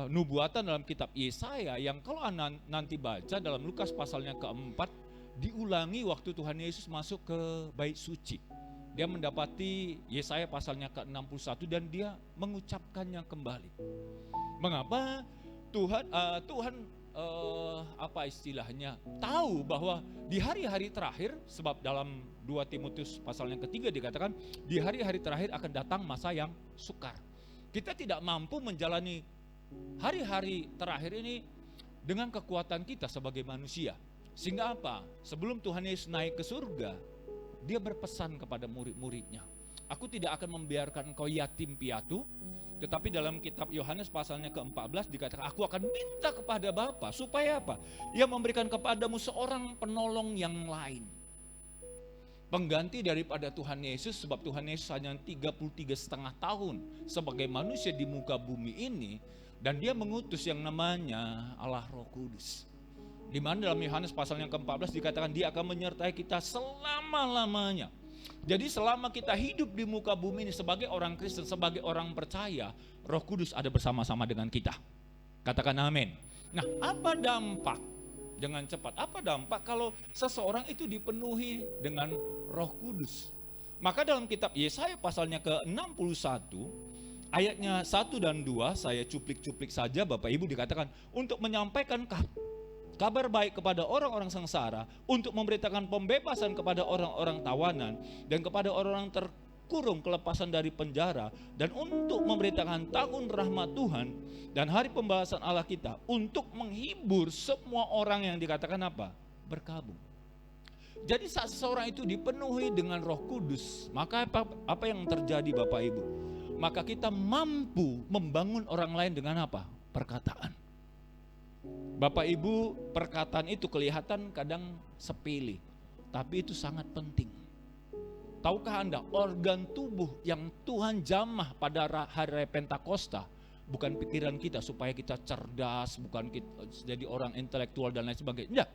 nubuatan dalam kitab Yesaya yang kalau nanti baca dalam Lukas pasalnya keempat, diulangi waktu Tuhan Yesus masuk ke bait suci. Dia mendapati Yesaya pasalnya ke-61 dan dia mengucapkannya kembali. Mengapa? Tuhan apa istilahnya, tahu bahwa di hari-hari terakhir, sebab dalam 2 Timotius pasalnya ketiga dikatakan di hari-hari terakhir akan datang masa yang sukar. Kita tidak mampu menjalani hari-hari terakhir ini dengan kekuatan kita sebagai manusia. Sehingga apa? Sebelum Tuhan Yesus naik ke surga, dia berpesan kepada murid-muridnya, aku tidak akan membiarkan kau yatim piatu. Tetapi dalam kitab Yohanes pasalnya ke-14 dikatakan, aku akan minta kepada Bapa supaya apa? Ia memberikan kepadamu seorang penolong yang lain, pengganti daripada Tuhan Yesus, sebab Tuhan Yesus hanya 33,5 tahun sebagai manusia di muka bumi ini, dan dia mengutus yang namanya Allah Roh Kudus. Di mana dalam Yohanes pasal yang ke-14 dikatakan dia akan menyertai kita selama-lamanya. Jadi selama kita hidup di muka bumi ini sebagai orang Kristen, sebagai orang percaya, Roh Kudus ada bersama-sama dengan kita. Katakan amin. Nah, apa dampak? Dengan cepat. Apa dampak kalau seseorang itu dipenuhi dengan Roh Kudus? Maka dalam kitab Yesaya pasalnya ke-61 ayatnya 1 dan 2 saya cuplik-cuplik saja Bapak Ibu, dikatakan untuk menyampaikan kabar baik kepada orang-orang sengsara, untuk memberitakan pembebasan kepada orang-orang tawanan dan kepada orang-orang terkurung kelepasan dari penjara, dan untuk memberitakan tahun rahmat Tuhan dan hari pembahasan Allah kita, untuk menghibur semua orang yang dikatakan apa? Berkabung. Jadi saat seseorang itu dipenuhi dengan Roh Kudus, maka apa yang terjadi Bapak Ibu? Maka kita mampu membangun orang lain dengan apa? Perkataan. Bapak Ibu, perkataan itu kelihatan kadang sepele, tapi itu sangat penting. Tahukah Anda, organ tubuh yang Tuhan jamah pada hari Pentakosta bukan pikiran kita supaya kita cerdas, bukan kita jadi orang intelektual dan lain sebagainya. Enggak.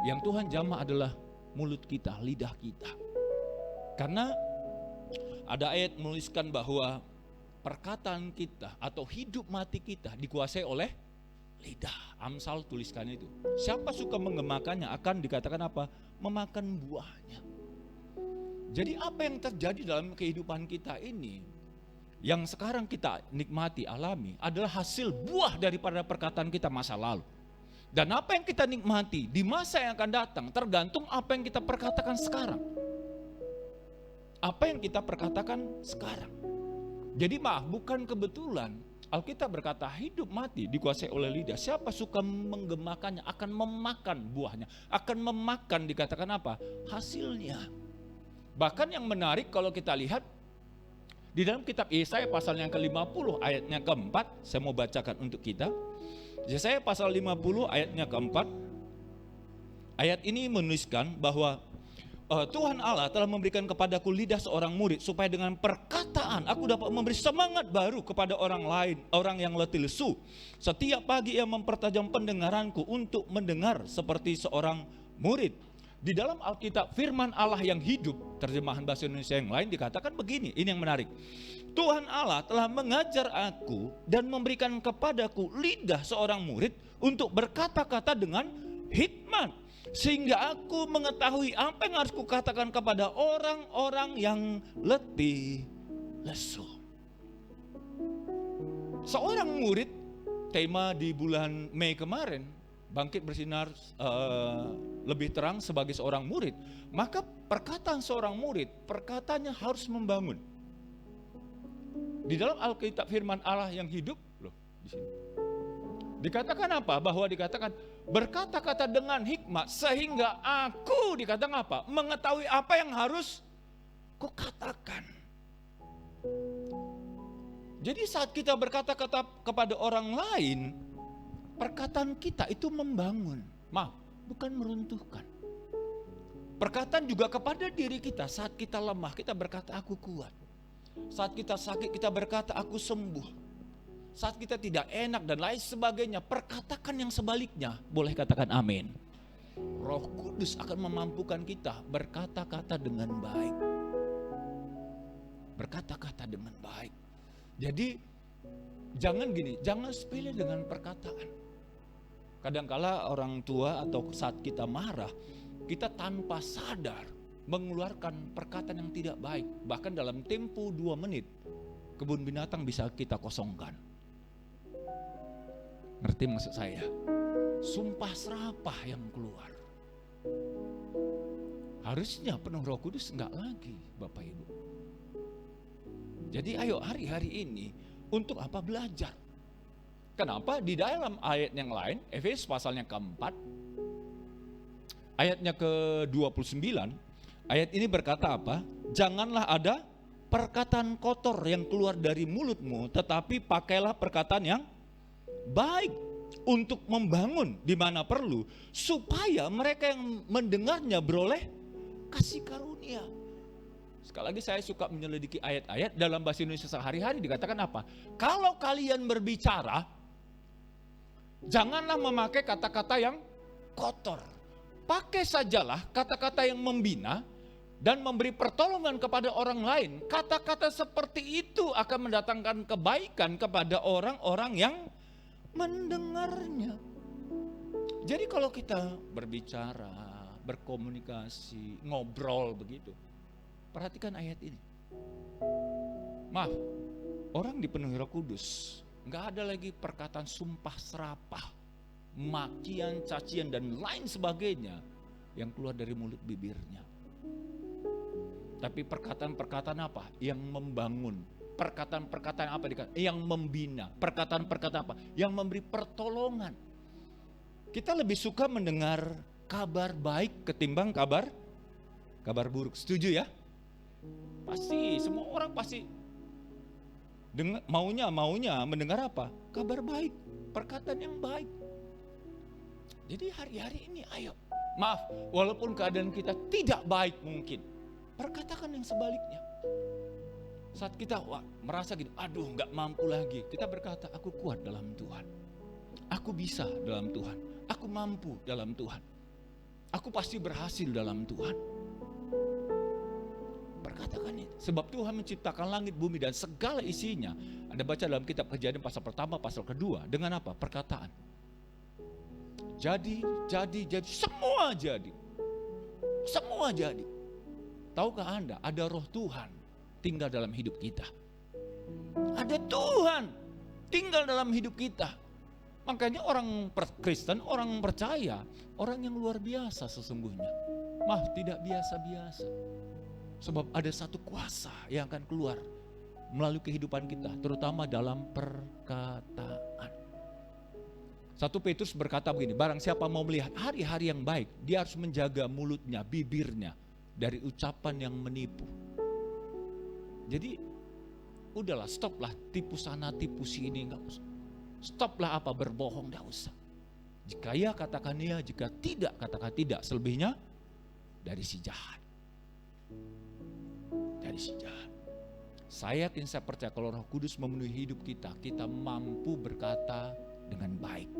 Yang Tuhan jamah adalah mulut kita, lidah kita. Karena ada ayat menuliskan bahwa perkataan kita atau hidup mati kita dikuasai oleh lidah. Amsal tuliskan itu. Siapa suka mengemakannya akan dikatakan apa? Memakan buahnya. Jadi apa yang terjadi dalam kehidupan kita ini, yang sekarang kita nikmati, alami, adalah hasil buah daripada perkataan kita masa lalu. Dan apa yang kita nikmati di masa yang akan datang tergantung apa yang kita perkatakan sekarang. Apa yang kita perkatakan sekarang. Jadi bukan kebetulan Alkitab berkata hidup mati dikuasai oleh lidah. Siapa suka menggemakannya akan memakan buahnya, akan memakan dikatakan apa? Hasilnya. Bahkan yang menarik kalau kita lihat Di dalam kitab Yesaya pasal yang ke-50 ayatnya ke-4, saya mau bacakan untuk kita. Yesaya pasal 50 ayatnya ke-4. Ayat ini menuliskan bahwa Tuhan Allah telah memberikan kepadaku lidah seorang murid, supaya dengan perkataan aku dapat memberi semangat baru kepada orang lain, orang yang letih lesu. Setiap pagi ia mempertajam pendengaranku untuk mendengar seperti seorang murid. Di dalam Alkitab firman Allah yang hidup, terjemahan bahasa Indonesia yang lain dikatakan begini, ini yang menarik. Tuhan Allah telah mengajar aku dan memberikan kepadaku lidah seorang murid untuk berkata-kata dengan hikmat, sehingga aku mengetahui apa yang harus kukatakan kepada orang-orang yang letih lesu. Seorang murid, tema di bulan Mei kemarin, bangkit bersinar lebih terang sebagai seorang murid. Maka perkataan seorang murid, perkataannya harus membangun. Di dalam Alkitab firman Allah yang hidup, loh di sini dikatakan apa? Bahwa dikatakan berkata-kata dengan hikmat, sehingga aku dikatakan apa? Mengetahui apa yang harus kukatakan. Jadi saat kita berkata-kata kepada orang lain, perkataan kita itu membangun, bukan meruntuhkan. Perkataan juga kepada diri kita, saat kita lemah kita berkata aku kuat. Saat kita sakit kita berkata aku sembuh. Saat kita tidak enak dan lain sebagainya, perkatakan yang sebaliknya. Boleh katakan amin. Roh Kudus akan memampukan kita berkata-kata dengan baik. Berkata-kata dengan baik. Jadi jangan sepele dengan perkataan. Kadangkala orang tua atau saat kita marah, kita tanpa sadar mengeluarkan perkataan yang tidak baik. Bahkan dalam tempo 2 menit, kebun binatang bisa kita kosongkan. Ngerti maksud saya? Sumpah serapah yang keluar. Harusnya penuh Roh Kudus, enggak lagi Bapak Ibu. Jadi ayo hari-hari ini untuk apa belajar? Kenapa? Di dalam ayat yang lain, Efesus pasalnya ke-4, ayatnya ke-29, ayat ini berkata apa? Janganlah ada perkataan kotor yang keluar dari mulutmu, tetapi pakailah perkataan yang baik untuk membangun di mana perlu, supaya mereka yang mendengarnya beroleh kasih karunia. Sekali lagi saya suka menyelidiki ayat-ayat dalam bahasa Indonesia sehari-hari. Dikatakan apa? Kalau kalian berbicara, janganlah memakai kata-kata yang kotor. Pakai sajalah kata-kata yang membina dan memberi pertolongan kepada orang lain. Kata-kata seperti itu akan mendatangkan kebaikan kepada orang-orang yang mendengarnya. Jadi kalau kita berbicara, berkomunikasi, ngobrol begitu, perhatikan ayat ini. Orang dipenuhi Roh Kudus, nggak ada lagi perkataan sumpah serapah, makian, cacian dan lain sebagainya yang keluar dari mulut bibirnya. Tapi perkataan-perkataan apa? Yang membangun. Perkataan-perkataan apa dikatakan? Yang membina. Perkataan-perkataan apa? Yang memberi pertolongan. Kita lebih suka mendengar kabar baik ketimbang kabar buruk. Setuju ya? Pasti, semua orang pasti maunya mendengar apa? Kabar baik, perkataan yang baik. Jadi hari-hari ini ayo, walaupun keadaan kita tidak baik mungkin, perkatakan yang sebaliknya. Saat kita merasa gitu, aduh gak mampu lagi, kita berkata aku kuat dalam Tuhan. Aku bisa dalam Tuhan. Aku mampu dalam Tuhan. Aku pasti berhasil dalam Tuhan. Perkatakan itu. Sebab Tuhan menciptakan langit, bumi dan segala isinya. Anda baca dalam kitab Kejadian pasal pertama, pasal kedua. Dengan apa? Perkataan. Jadi, semua jadi. Semua jadi. Tahukah Anda, ada roh Tuhan tinggal dalam hidup kita. Ada Tuhan tinggal dalam hidup kita. Makanya orang Kristen, orang percaya, orang yang luar biasa sesungguhnya. Tidak biasa-biasa. Sebab ada satu kuasa yang akan keluar melalui kehidupan kita, terutama dalam perkataan. 1 Petrus berkata begini, barang siapa mau melihat hari-hari yang baik, dia harus menjaga mulutnya, bibirnya dari ucapan yang menipu. Jadi udahlah, stoplah tipu sana tipu sini, nggak usah. Stoplah apa berbohong, nggak usah. Jika ya katakan ya, jika tidak katakan tidak. Selebihnya dari si jahat. Dari si jahat. Saya yakin, saya percaya kalau Roh Kudus memenuhi hidup kita, kita mampu berkata dengan baik.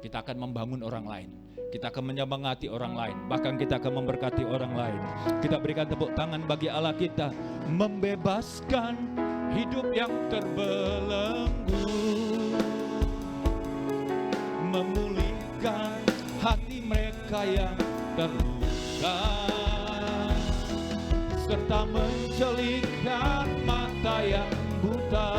Kita akan membangun orang lain. Kita akan menyemangati orang lain. Bahkan kita akan memberkati orang lain. Kita berikan tepuk tangan bagi Allah kita. Membebaskan hidup yang terbelenggu. Memulihkan hati mereka yang terluka. Serta mencelihkan mata yang buta.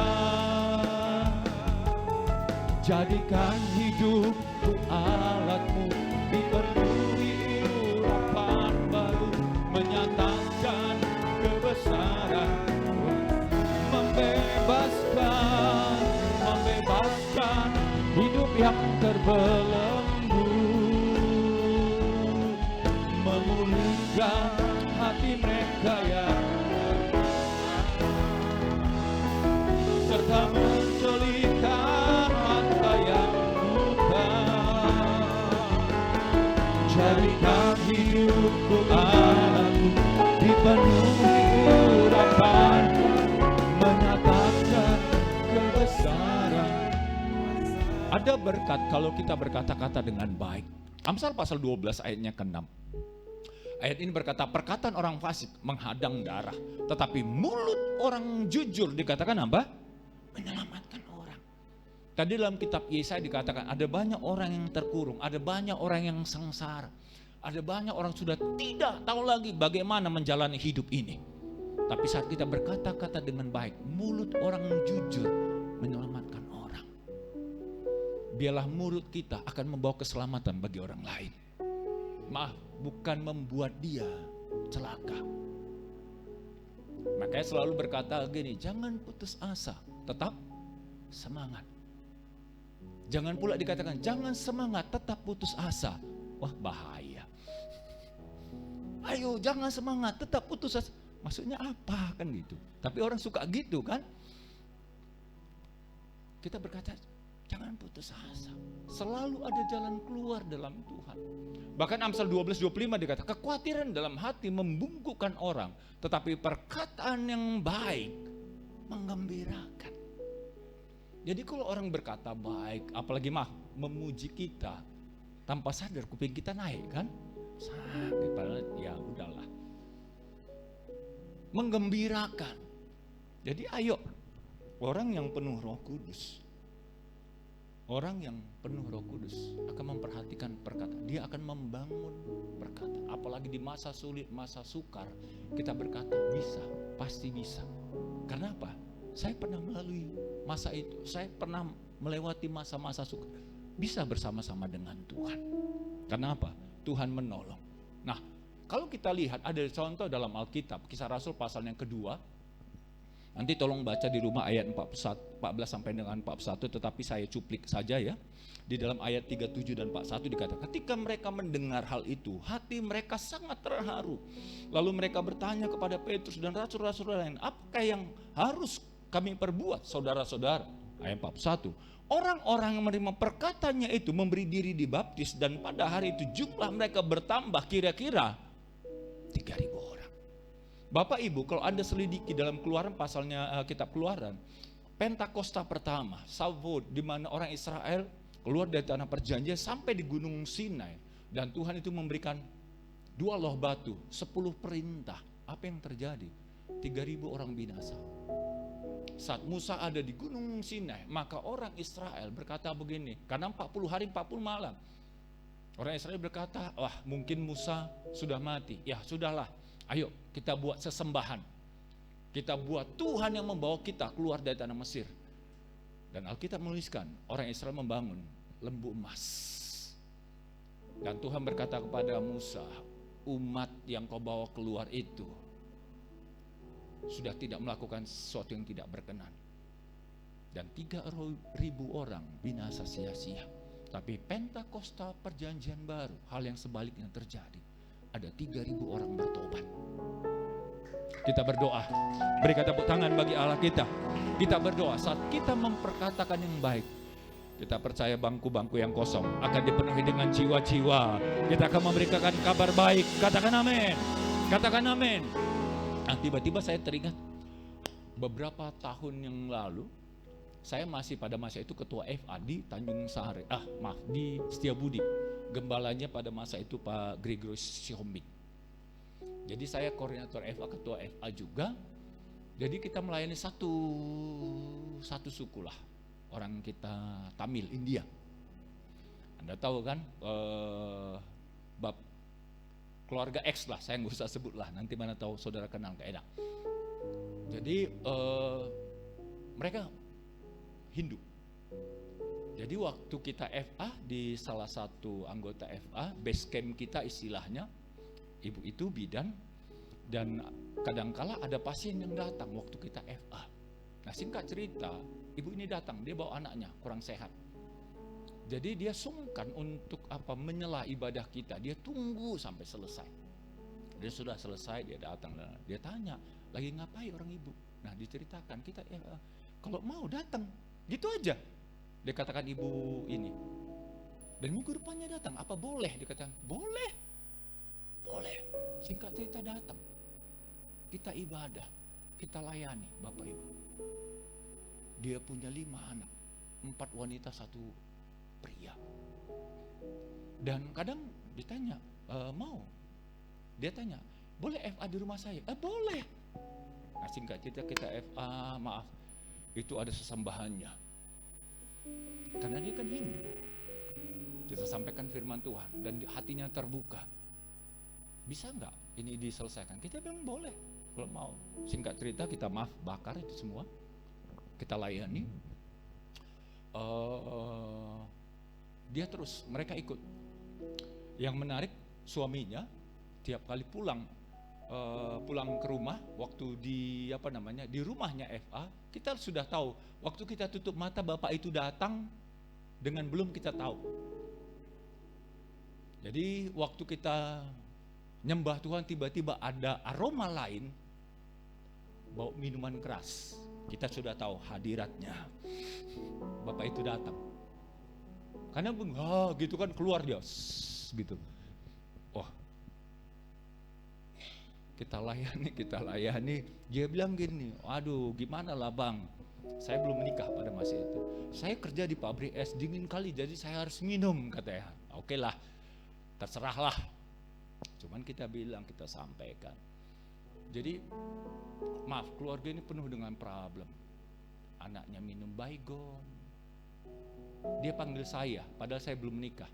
Jadikan hidupku alatmu, dipenuhi urapan baru, menyatakan kebesaran, membebaskan hidup yang terbelenggu, memulihkan hati mereka yang serta mencelihkan mata yang buta. Jadikan hidupku alatmu, dipenuhi urapan, menyatakan kebesaran. Ada berkat kalau kita berkata-kata dengan baik. Amsal pasal 12 ayatnya ke-6. Ayat ini berkata, perkataan orang fasik menghadang darah, tetapi mulut orang jujur dikatakan apa? Menyelamatkan orang. Tadi dalam kitab Yesaya dikatakan ada banyak orang yang terkurung, ada banyak orang yang sengsara, ada banyak orang sudah tidak tahu lagi bagaimana menjalani hidup ini. Tapi saat kita berkata-kata dengan baik, mulut orang jujur menyelamatkan orang. Biarlah mulut kita akan membawa keselamatan bagi orang lain. Maaf, bukan membuat dia celaka. Makanya selalu berkata gini, jangan putus asa, tetap semangat. Jangan pula dikatakan, jangan semangat, tetap putus asa. Wah, bahaya. Ayo, jangan semangat, tetap putus asa. Maksudnya apa kan gitu? Tapi orang suka gitu kan? Kita berkata, jangan putus asa. Selalu ada jalan keluar dalam Tuhan. Bahkan Amsal 12:25 dikatakan, kekhawatiran dalam hati membungkukkan orang, tetapi perkataan yang baik menggembirakan. Jadi kalau orang berkata baik, apalagi memuji kita, tanpa sadar kuping kita naik kan? Sakit, padahal ya udahlah. Menggembirakan. Jadi ayo, orang yang penuh Roh Kudus, orang yang penuh Roh Kudus akan memperhatikan perkataan. Dia akan membangun perkataan. Apalagi di masa sulit, masa sukar, kita berkata bisa, pasti bisa. Karena apa? Saya pernah melalui masa itu. Saya pernah melewati masa-masa sukar. Bisa bersama-sama dengan Tuhan. Karena apa? Tuhan menolong. Nah, kalau kita lihat ada contoh dalam Alkitab, Kisah Rasul pasal yang kedua. Nanti tolong baca di rumah ayat 14 sampai dengan 41, tetapi saya cuplik saja ya. Di dalam ayat 37 dan 41 dikatakan, ketika mereka mendengar hal itu, hati mereka sangat terharu. Lalu mereka bertanya kepada Petrus dan rasul-rasul lain, apakah yang harus kami perbuat, saudara-saudara? Ayat 41, orang-orang yang menerima perkataannya itu memberi diri dibaptis, dan pada hari itu jumlah mereka bertambah kira-kira 3.000 orang. Bapak Ibu, kalau Anda selidiki dalam Keluaran pasalnya kitab Keluaran, Pentakosta pertama, Shavuot, di mana orang Israel keluar dari tanah perjanjian sampai di Gunung Sinai, dan Tuhan itu memberikan 2 loh batu, 10 perintah. Apa yang terjadi? 3.000 orang binasa. Saat Musa ada di Gunung Sinai, maka orang Israel berkata begini, karena 40 hari 40 malam. Orang Israel berkata, wah mungkin Musa sudah mati. Ya sudahlah, ayo kita buat sesembahan. Kita buat Tuhan yang membawa kita keluar dari tanah Mesir. Dan Alkitab menuliskan, orang Israel membangun lembu emas. Dan Tuhan berkata kepada Musa, umat yang kau bawa keluar itu sudah tidak melakukan sesuatu yang tidak berkenan. Dan 3.000 orang binasa sia-sia. Tapi Pentakosta perjanjian baru, hal yang sebaliknya terjadi. Ada 3.000 orang bertobat. Kita berdoa. Berikan tepuk tangan bagi Allah kita. Kita berdoa saat kita memperkatakan yang baik. Kita percaya bangku-bangku yang kosong akan dipenuhi dengan jiwa-jiwa. Kita akan memberikan kabar baik. Katakan amin. Katakan amin. Nah, tiba-tiba saya teringat beberapa tahun yang lalu, saya masih pada masa itu ketua FA di Tanjung Sari. Di Setiabudi. Gembalanya pada masa itu Pak Gregorius Sihombing. Jadi saya koordinator FA, ketua FA juga. Jadi kita melayani satu suku lah. Orang kita Tamil, India. Anda tahu kan, bab keluarga X lah, saya nggak usah sebut lah, nanti mana tahu saudara kenal, gak enak. Jadi mereka Hindu. Jadi waktu kita FA di salah satu anggota FA, base camp kita istilahnya, ibu itu bidan, dan kadangkala ada pasien yang datang waktu kita FA. Nah, singkat cerita, ibu ini datang, dia bawa anaknya kurang sehat. Jadi dia sungkan untuk menyela ibadah kita. Dia tunggu sampai selesai. Dia sudah selesai, dia datang, dia tanya, lagi ngapain orang ibu? Nah, diceritakan kita kalau mau datang, gitu aja. Dia katakan ibu ini. Dan minggu depannya datang, apa boleh? Dia katakan, boleh. Boleh. Singkat cerita datang. Kita ibadah, kita layani Bapak Ibu. Dia punya 5 anak, 4 wanita, 1 pria. Dan kadang ditanya, mau? Dia tanya, boleh FA di rumah saya? Boleh. Nah, singkat cerita kita FA, maaf, itu ada sesembahannya. Karena dia kan Hindu. Kita sampaikan firman Tuhan dan hatinya terbuka. Bisa enggak ini diselesaikan? Kita bilang boleh, kalau mau. Singkat cerita kita bakar itu semua. Kita layani. Dia terus, mereka ikut. Yang menarik, suaminya tiap kali pulang ke rumah, waktu di di rumahnya FA, kita sudah tahu. Waktu kita tutup mata, bapak itu datang dengan belum kita tahu. Jadi waktu kita nyembah Tuhan, tiba-tiba ada aroma lain, bau minuman keras. Kita sudah tahu hadiratnya. Bapak itu datang. Karena gitu kan, keluar dia gitu. Wah, kita layani. Dia bilang gini, aduh gimana lah bang, saya belum menikah pada masa itu. Saya kerja di pabrik es, dingin kali, jadi saya harus minum, katanya. Oke lah, terserahlah. Cuman kita bilang, kita sampaikan. Jadi maaf, keluarga ini penuh dengan problem. Anaknya minum baygon. Dia panggil saya, padahal saya belum menikah,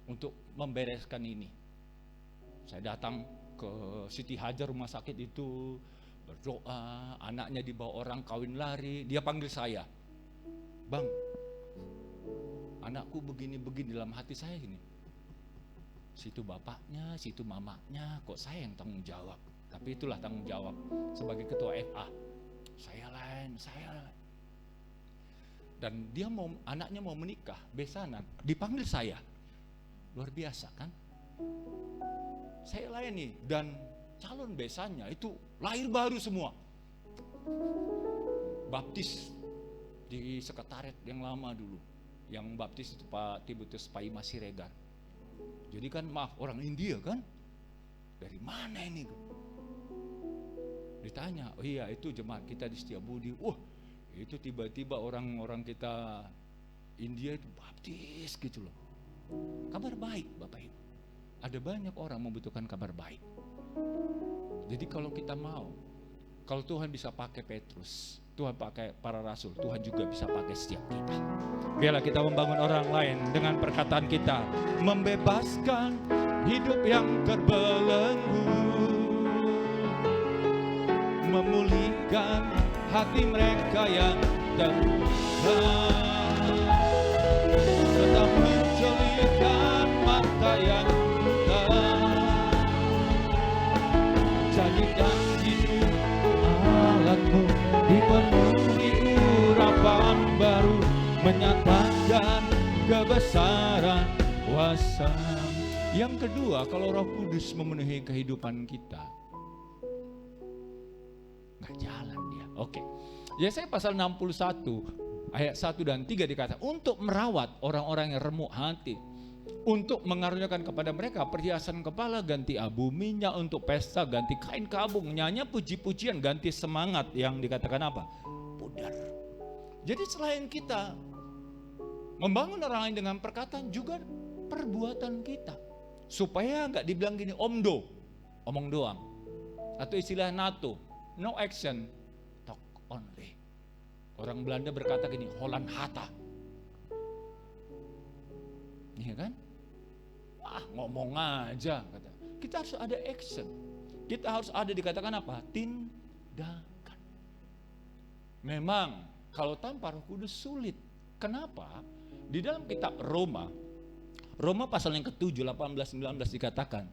untuk membereskan ini. Saya datang ke Siti Hajar rumah sakit itu, berdoa, anaknya dibawa orang kawin lari. Dia panggil saya, bang, anakku begini-begini. Dalam hati saya gini, situ bapaknya, situ mamanya, kok saya yang tanggung jawab. Tapi itulah tanggung jawab sebagai ketua FA. Saya lain. Dan dia anaknya mau menikah, besanan, dipanggil saya. Luar biasa kan? Saya layani, dan calon besannya itu lahir baru semua. Baptis di sekretariat yang lama dulu. Yang baptis itu Pak Timotius Paima Siregar. Jadi kan maaf, orang India kan? Dari mana ini? Ditanya, oh iya itu jemaat kita di Setiabudi. Wah, itu tiba-tiba orang-orang kita India itu baptis gitu loh. Kabar baik Bapak Ibu. Ada banyak orang membutuhkan kabar baik. Jadi kalau kita mau, kalau Tuhan bisa pakai Petrus, Tuhan pakai para rasul, Tuhan juga bisa pakai setiap kita. Biarlah kita membangun orang lain dengan perkataan kita, membebaskan hidup yang terbelenggu, memulihkan hati mereka yang terluka, serta menjelikan mata yang buta. Jadikan hidup alatmu dipenuhi urapan baru, menyatakan kebesaran kuasa. Yang kedua, kalau Roh Kudus memenuhi kehidupan kita, nggak jalan dia. Oke. Yesaya pasal 61 ayat 1 dan 3 dikatakan, untuk merawat orang-orang yang remuk hati, untuk mengaruniakan kepada mereka perhiasan kepala ganti abu, minyak untuk pesta ganti kain kabung, nyanyi puji-pujian ganti semangat yang dikatakan apa? Pudar. Jadi selain kita membangun orang lain dengan perkataan, juga perbuatan kita. Supaya nggak dibilang gini, omdo, omong doang. Atau istilah NATO, no action, talk only. Orang Belanda berkata gini, Holland Hatta. Iya kan? Wah, ngomong aja kata. Kita harus ada action. Kita harus ada dikatakan apa? Tindakan. Memang kalau tanpa Roh Kudus sulit. Kenapa? Di dalam kitab Roma pasal yang ke-7 18-19 dikatakan,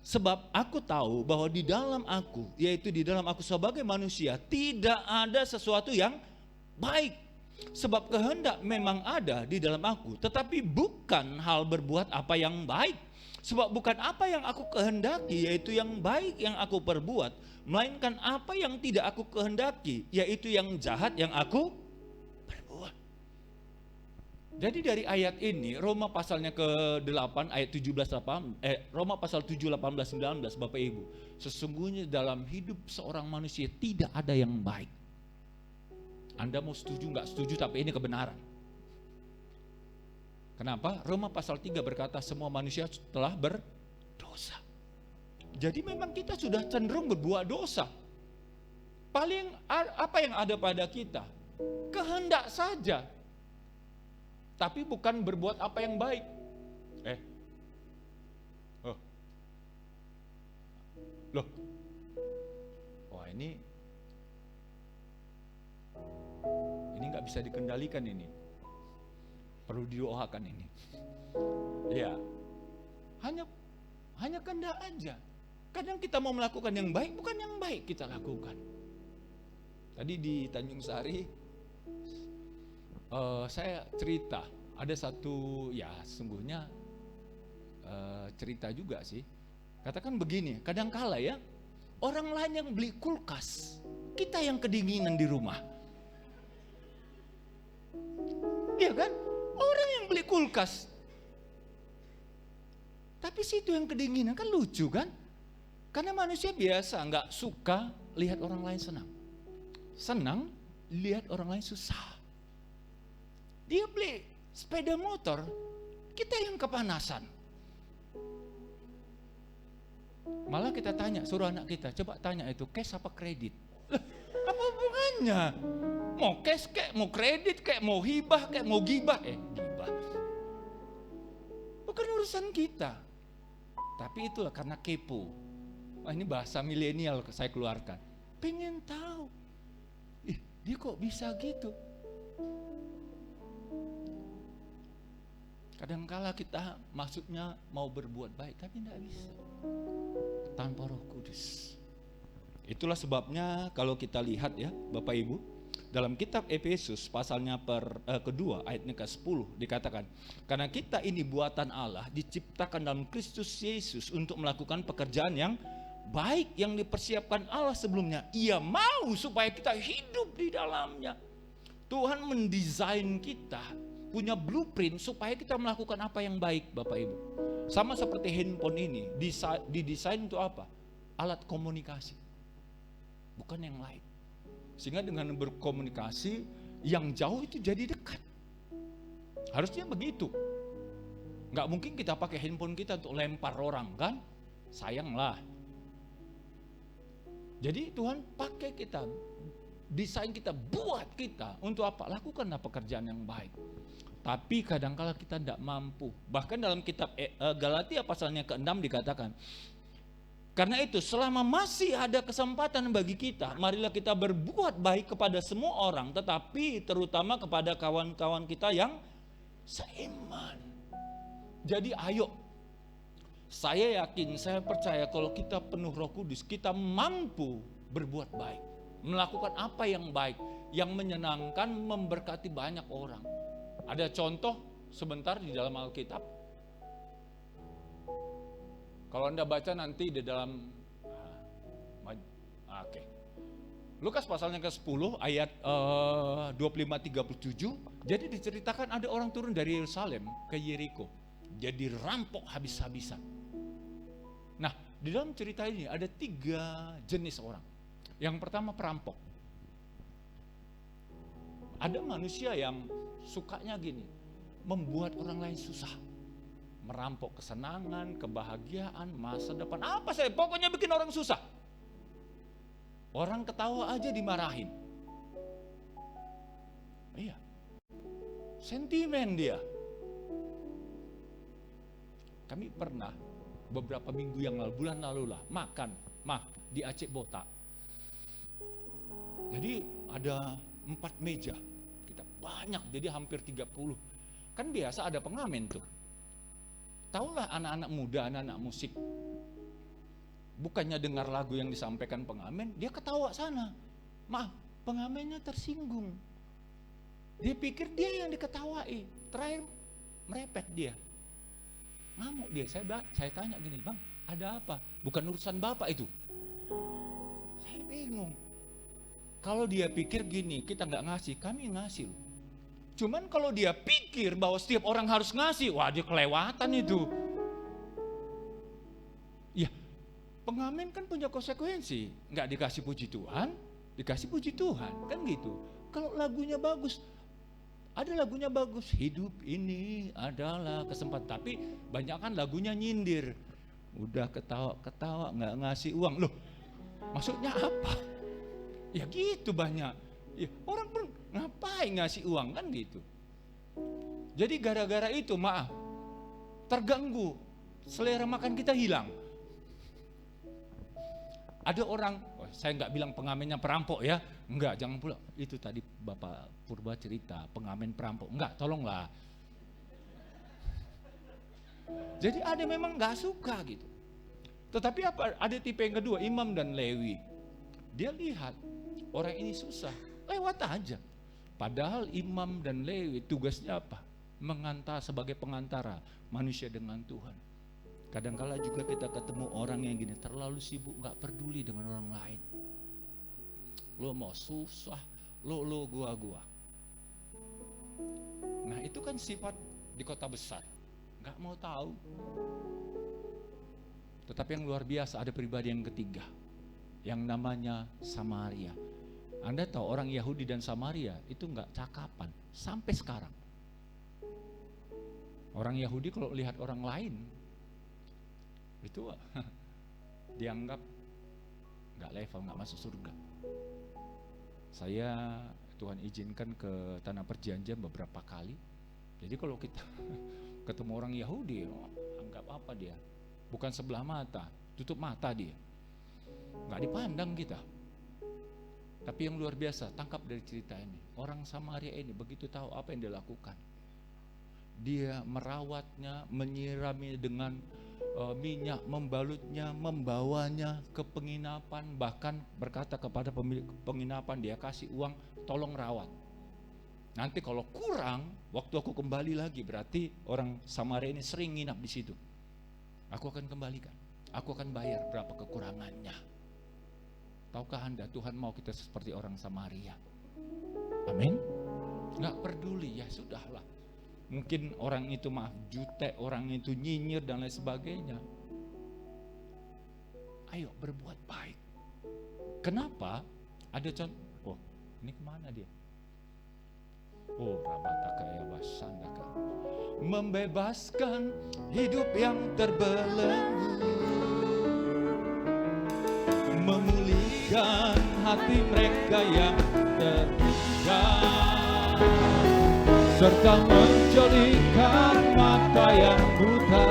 sebab aku tahu bahwa di dalam aku, yaitu di dalam aku sebagai manusia, tidak ada sesuatu yang baik. Sebab kehendak memang ada di dalam aku, tetapi bukan hal berbuat apa yang baik. Sebab bukan apa yang aku kehendaki, yaitu yang baik yang aku perbuat, melainkan apa yang tidak aku kehendaki, yaitu yang jahat yang aku perbuat. Jadi dari ayat ini, Roma pasalnya ke-8 ayat 17 Roma pasal 7 18 19 Bapak Ibu, sesungguhnya dalam hidup seorang manusia tidak ada yang baik. Anda mau setuju nggak setuju, tapi ini kebenaran. Kenapa? Roma pasal 3 berkata semua manusia telah berdosa. Jadi memang kita sudah cenderung berbuat dosa. Paling apa yang ada pada kita? Kehendak saja. Tapi bukan berbuat apa yang baik. Loh. Wah, ini nggak bisa dikendalikan ini. Perlu didoakan ini. Ya. Hanya kehendak aja. Kadang kita mau melakukan yang baik, bukan yang baik kita lakukan. Tadi di Tanjung Sari, saya cerita, ada satu, ya sungguhnya cerita juga sih. Katakan begini, kadangkala ya, orang lain yang beli kulkas, kita yang kedinginan di rumah. Iya kan? Orang yang beli kulkas. Tapi situ yang kedinginan, kan lucu kan? Karena manusia biasa nggak suka lihat orang lain senang. Senang lihat orang lain susah. Dia beli sepeda motor, kita yang kepanasan. Malah kita tanya, suruh anak kita, coba tanya itu cash apa kredit? Apa hubungannya? Mau cash kayak, mau kredit kayak, mau hibah kayak, mau gibah. Gibah. Bukan urusan kita. Tapi itulah karena kepo. Wah, ini bahasa milenial saya keluarkan. Pengen tahu. Dia kok bisa gitu? Kadangkala kita maksudnya mau berbuat baik, tapi tidak bisa. Tanpa Roh Kudus. Itulah sebabnya kalau kita lihat ya Bapak Ibu, dalam kitab Efesus pasalnya kedua ayatnya ke-10 dikatakan, karena kita ini buatan Allah, diciptakan dalam Kristus Yesus untuk melakukan pekerjaan yang baik yang dipersiapkan Allah sebelumnya. Ia mau supaya kita hidup di dalamnya. Tuhan mendesain kita, punya blueprint supaya kita melakukan apa yang baik Bapak Ibu. Sama seperti handphone ini, didesain untuk apa? Alat komunikasi. Bukan yang lain. Sehingga dengan berkomunikasi yang jauh itu jadi dekat. Harusnya begitu. Nggak mungkin kita pakai handphone kita untuk lempar orang kan? Sayanglah. Jadi Tuhan pakai kita, desain kita, buat kita untuk apa? Lakukanlah pekerjaan yang baik. Tapi kadangkala kita tidak mampu. Bahkan dalam kitab Galatia pasalnya ke-6 dikatakan, karena itu selama masih ada kesempatan bagi kita, marilah kita berbuat baik kepada semua orang, tetapi terutama kepada kawan-kawan kita yang seiman. Jadi ayo, saya yakin, saya percaya kalau kita penuh Roh Kudus, kita mampu berbuat baik, melakukan apa yang baik, yang menyenangkan, memberkati banyak orang. Ada contoh sebentar di dalam Alkitab. Kalau Anda baca nanti di dalam Lukas pasalnya ke-10 ayat 25-37. Jadi diceritakan ada orang turun dari Yerusalem ke Yeriko. Jadi rampok habis-habisan. Nah, di dalam cerita ini ada 3 jenis orang. Yang pertama perampok. Ada manusia yang sukanya gini, membuat orang lain susah. Merampok kesenangan, kebahagiaan, masa depan. Apa saya? Pokoknya bikin orang susah. Orang ketawa aja dimarahin. Iya. Sentimen dia. Kami pernah beberapa minggu yang lalu, bulan lalu lah, makan di Aceh Botak. Jadi ada 4 meja. Kita banyak, jadi hampir 30. Kan biasa ada pengamen tuh. Taulah anak-anak muda, anak-anak musik. Bukannya dengar lagu yang disampaikan pengamen, dia ketawa sana. Maaf, pengamennya tersinggung. Dia pikir dia yang diketawai. Terakhir merepet dia. Ngamuk dia. Saya tanya gini, Bang, ada apa? Bukan urusan Bapak itu. Saya bingung. Kalau dia pikir gini, kita nggak ngasih, kami ngasih loh. Cuman kalau dia pikir bahwa setiap orang harus ngasih, wah dia kelewatan itu. Ya, pengamen kan punya konsekuensi. Nggak dikasih puji Tuhan, dikasih puji Tuhan, kan gitu. Kalau lagunya bagus, ada lagunya bagus, hidup ini adalah kesempatan. Tapi banyak kan lagunya nyindir. Udah ketawa-ketawa nggak ngasih uang. Loh, maksudnya apa? Ya gitu banyak. Ya, orang pun ngapain ngasih uang kan gitu. Jadi gara-gara itu maaf, terganggu, selera makan kita hilang. Ada orang, saya nggak bilang pengamennya perampok ya, enggak, jangan pula. Itu tadi Bapak Purba cerita, pengamen perampok, enggak, tolonglah. Jadi ada memang nggak suka gitu. Tetapi apa? Ada tipe yang kedua, Imam dan Lewi. Dia lihat orang ini susah, lewat aja. Padahal Imam dan Lewi tugasnya apa? Mengantar sebagai pengantara manusia dengan Tuhan. Kadangkala juga kita ketemu orang yang gini, terlalu sibuk, gak peduli dengan orang lain. Lo mau susah, lo gua. Nah itu kan sifat di kota besar, gak mau tahu. Tetapi yang luar biasa, ada pribadi yang ketiga, yang namanya Samaria. Anda tahu orang Yahudi dan Samaria itu nggak cakapan sampai sekarang. Orang Yahudi kalau lihat orang lain itu dianggap nggak level, nggak masuk surga. Saya Tuhan izinkan ke Tanah Perjanjian beberapa kali. Jadi kalau kita ketemu orang Yahudi, anggap apa dia? Bukan sebelah mata, tutup mata dia. Nggak dipandang kita. Tapi yang luar biasa, tangkap dari cerita ini, orang Samaria ini begitu tahu apa yang dia lakukan. Dia merawatnya, menyirami dengan minyak, membalutnya, membawanya ke penginapan, bahkan berkata kepada pemilik penginapan, dia kasih uang, tolong rawat. Nanti kalau kurang, waktu aku kembali lagi, berarti orang Samaria ini sering nginap di situ. Aku akan kembalikan, aku akan bayar berapa kekurangannya. Tahukah Anda, Tuhan mau kita seperti orang Samaria. Amin. Nggak peduli, ya sudahlah. Mungkin orang itu maaf jutek, orang itu nyinyir dan lain sebagainya. Ayo berbuat baik. Kenapa? Ada contoh. Oh, ini kemana dia? Oh, rabataka ya wasandaka. Membebaskan hidup yang terbelenggu, memulihkan hati mereka yang tertinggal, serta menjadikan mata yang buta.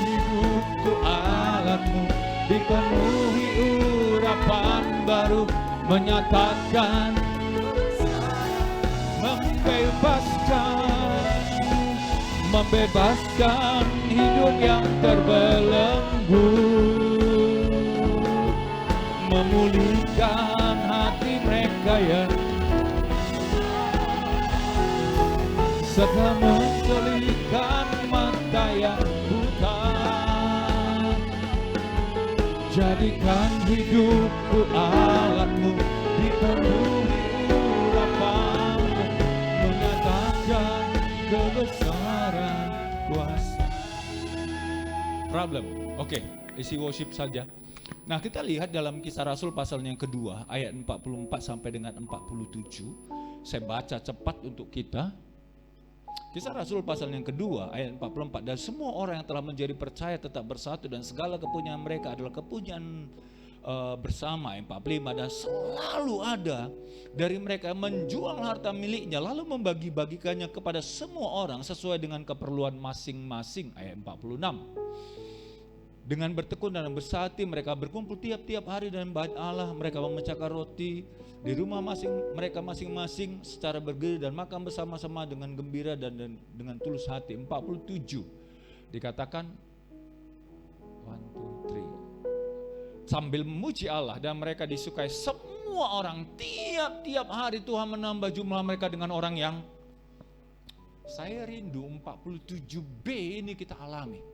Hidup itu alatmu, dipenuhi urapan baru, menyatakan, membebaskan hidup yang terbelenggu, memulihkan hati mereka yang serta menjadikan mata yang buta. Jadikan hidupku alatmu, dipenuhi urapanmu, menyatakan kebesaran kuasa. Problem, oke, isi worship saja. Nah, kita lihat dalam Kisah Rasul pasal yang kedua ayat 44 sampai dengan 47. Saya baca cepat untuk kita. Kisah Rasul pasal yang kedua ayat 44, dan semua orang yang telah menjadi percaya tetap bersatu, dan segala kepunyaan mereka adalah kepunyaan bersama. 45, dan selalu ada dari mereka yang menjual harta miliknya lalu membagi-bagikannya kepada semua orang sesuai dengan keperluan masing-masing. Ayat 46, dengan bertekun dan bersati mereka berkumpul tiap-tiap hari dalam bait Allah, mereka memecahkan roti di rumah mereka masing-masing secara bergilir dan makan bersama-sama dengan gembira dan dengan tulus hati. 47 dikatakan 1, 2, 3, sambil memuji Allah, dan mereka disukai semua orang. Tiap-tiap hari Tuhan menambah jumlah mereka dengan orang yang, saya rindu 47B ini kita alami.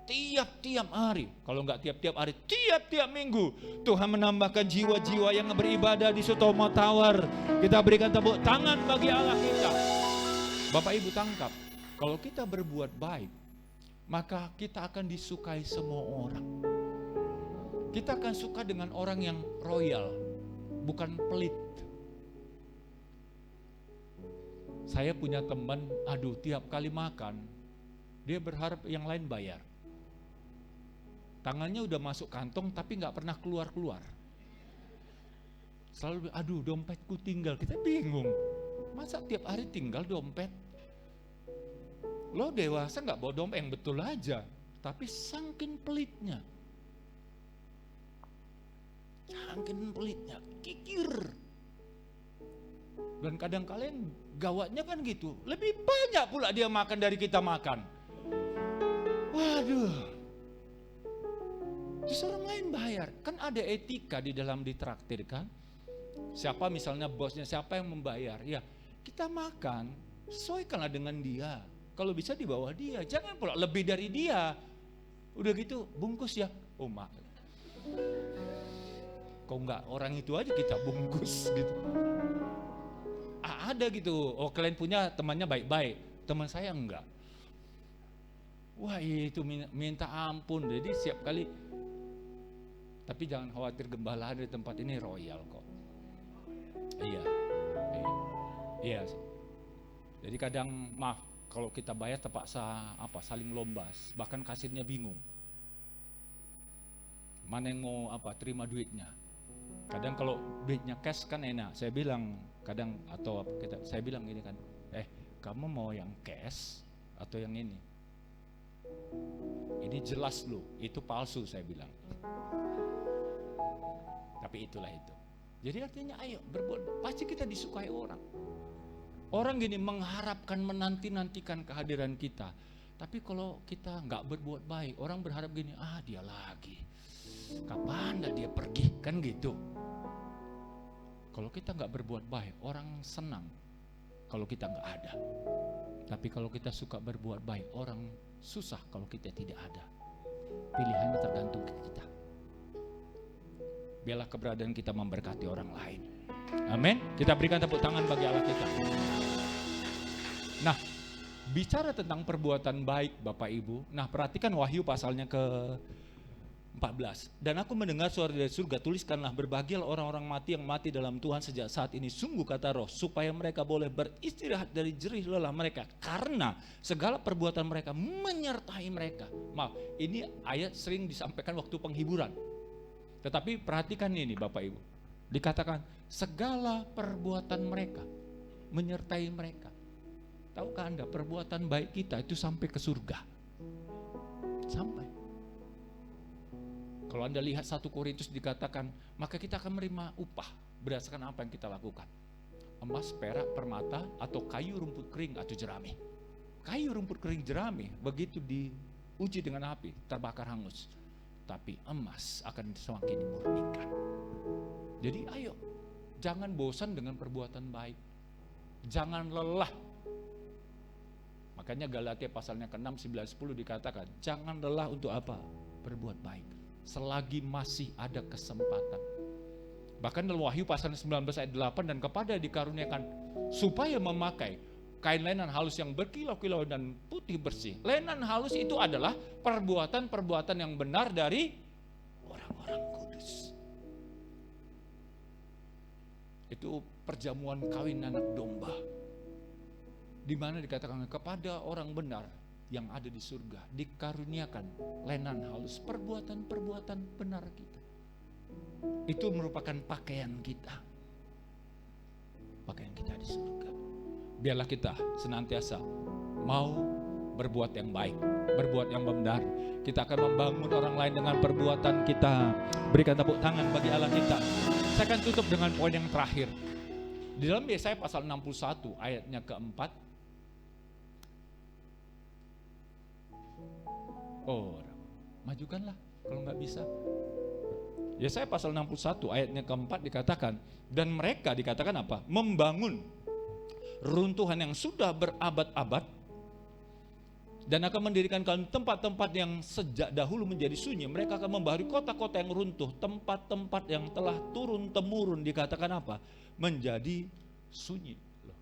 Tiap-tiap hari, kalau enggak tiap-tiap hari, tiap-tiap minggu Tuhan menambahkan jiwa-jiwa yang beribadah di Sutomo Tower. Kita berikan tepuk tangan bagi Allah kita. Bapak Ibu tangkap, kalau kita berbuat baik, maka kita akan disukai semua orang. Kita akan suka dengan orang yang royal, bukan pelit. Saya punya teman, tiap kali makan dia berharap yang lain bayar. Tangannya udah masuk kantong tapi nggak pernah keluar-keluar. Selalu, dompetku tinggal. Kita bingung, masa tiap hari tinggal dompet? Lo dewasa nggak bawa dompet yang betul aja, tapi saking pelitnya, kikir. Dan kadang kalian gawatnya kan gitu, lebih banyak pula dia makan dari kita makan. Waduh. Terus orang lain bayar, kan ada etika di dalam ditraktir kan. Siapa misalnya bosnya, siapa yang membayar? Ya kita makan, sesuaikanlah dengan dia. Kalau bisa di bawah dia, jangan pula lebih dari dia. Udah gitu bungkus ya, oh mak. Kok enggak orang itu aja kita bungkus gitu. Ada gitu, oh kalian punya temannya baik-baik, teman saya enggak. Wah itu minta ampun, jadi siap kali. Tapi jangan khawatir, gembala di tempat ini royal kok. Iya. Jadi kadang maaf kalau kita bayar terpaksa saling lombas, bahkan kasirnya bingung. Mana yang mau terima duitnya. Kadang kalau duitnya cash kan enak. Saya bilang kadang saya bilang gini kan, kamu mau yang cash atau yang ini? Ini jelas loh, itu palsu saya bilang. Tapi itulah itu. Jadi artinya ayo berbuat, pasti kita disukai orang. Orang gini mengharapkan, menanti-nantikan kehadiran kita. Tapi kalau kita nggak berbuat baik, orang berharap gini, dia lagi. Kapan dah dia pergi, kan gitu. Kalau kita nggak berbuat baik, orang senang kalau kita nggak ada. Tapi kalau kita suka berbuat baik, orang susah kalau kita tidak ada. Pilihannya tergantung ke kita. Biarlah keberadaan kita memberkati orang lain. Amin. Kita berikan tepuk tangan bagi Allah kita. Nah, bicara tentang perbuatan baik Bapak Ibu. Nah, perhatikan Wahyu pasalnya ke-14. Dan aku mendengar suara dari surga, tuliskanlah, berbahagialah orang-orang mati yang mati dalam Tuhan sejak saat ini. Sungguh kata Roh, supaya mereka boleh beristirahat dari jerih lelah mereka, karena segala perbuatan mereka menyertai mereka. Maaf, ini ayat sering disampaikan waktu penghiburan. Tetapi perhatikan ini Bapak Ibu. Dikatakan segala perbuatan mereka menyertai mereka. Tahukah Anda perbuatan baik kita itu sampai ke surga? Sampai. Kalau Anda lihat 1 Korintus dikatakan, maka kita akan menerima upah berdasarkan apa yang kita lakukan. Emas, perak, permata, atau kayu rumput kering atau jerami. Kayu rumput kering jerami begitu diuji dengan api terbakar hangus. Tapi emas akan semakin dimurnikan. Jadi ayo, jangan bosan dengan perbuatan baik. Jangan lelah. Makanya Galatia pasalnya ke-6, 9, 10 dikatakan, jangan lelah untuk apa? Berbuat baik. selagi masih ada kesempatan. Bahkan dalam Wahyu pasal 19 ayat 8, dan kepada dikaruniakan supaya memakai kain lenan halus yang berkilau-kilau dan putih bersih. Lenan halus itu adalah perbuatan-perbuatan yang benar dari orang-orang kudus. Itu perjamuan kawin anak domba, di mana dikatakan kepada orang benar yang ada di surga dikaruniakan lenan halus, perbuatan-perbuatan benar kita. Itu merupakan pakaian kita di surga. Biarlah kita senantiasa mau berbuat yang baik, berbuat yang benar. Kita akan membangun orang lain dengan perbuatan kita. Berikan tepuk tangan bagi Allah kita. Saya akan tutup dengan poin yang terakhir. Di dalam Yesaya pasal 61 ayatnya keempat. Oh, majukanlah kalau nggak bisa. Yesaya pasal 61 ayatnya keempat dikatakan, dan mereka dikatakan apa? Membangun runtuhan yang sudah berabad-abad dan akan mendirikan tempat-tempat yang sejak dahulu menjadi sunyi. Mereka akan membaharui kota-kota yang runtuh, tempat-tempat yang telah turun-temurun dikatakan apa? Menjadi sunyi. Loh.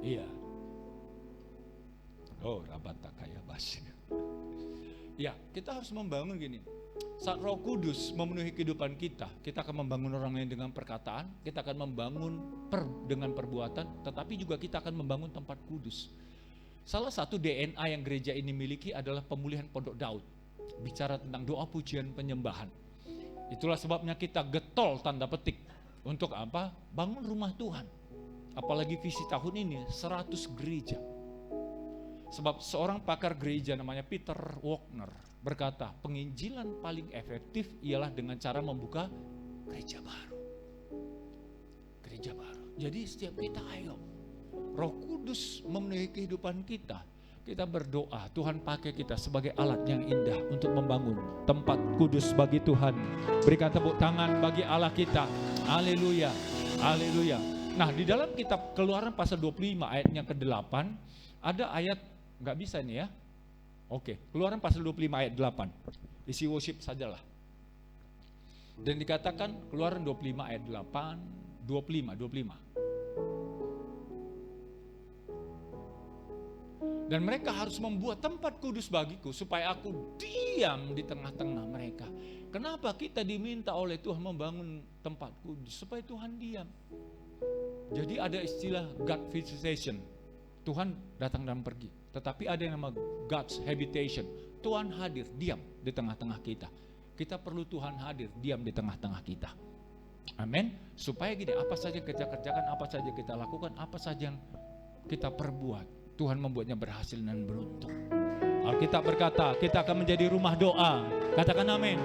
Iya. Oh, rabata kaya basi. Ya, kita harus membangun gini. Saat Roh Kudus memenuhi kehidupan kita, kita akan membangun orang lain dengan perkataan, kita akan membangun dengan perbuatan, tetapi juga kita akan membangun tempat kudus. Salah satu DNA yang gereja ini miliki adalah pemulihan Pondok Daud. Bicara tentang doa pujian penyembahan. Itulah sebabnya kita getol tanda petik. Untuk apa? Bangun rumah Tuhan. Apalagi visi tahun ini 100 gereja. Sebab seorang pakar gereja namanya Peter Wagner berkata, penginjilan paling efektif ialah dengan cara membuka gereja baru. Gereja baru. Jadi setiap kita ayo, Roh Kudus memenuhi kehidupan kita. Kita berdoa, Tuhan pakai kita sebagai alat yang indah untuk membangun tempat kudus bagi Tuhan. Berikan tepuk tangan bagi Allah kita. Haleluya, haleluya. Nah, di dalam kitab Keluaran pasal 25 ayatnya ke-8, ada ayat, nggak bisa nih ya. Oke, Keluaran pasal 25 ayat 8. Isi worship sajalah. Dan dikatakan Keluaran 25 ayat 8, 25. Dan mereka harus membuat tempat kudus bagiku supaya aku diam di tengah-tengah mereka. Kenapa kita diminta oleh Tuhan membangun tempat kudus? Supaya Tuhan diam. Jadi ada istilah God visitation. Tuhan datang dan pergi. Tetapi ada yang nama God's habitation. Tuhan hadir, diam di tengah-tengah kita. Kita perlu Tuhan hadir, diam di tengah-tengah kita. Amin. Supaya gini, apa saja kita kerjakan, apa saja kita lakukan, apa saja yang kita perbuat, Tuhan membuatnya berhasil dan beruntung. Alkitab berkata, kita akan menjadi rumah doa. Katakan amin.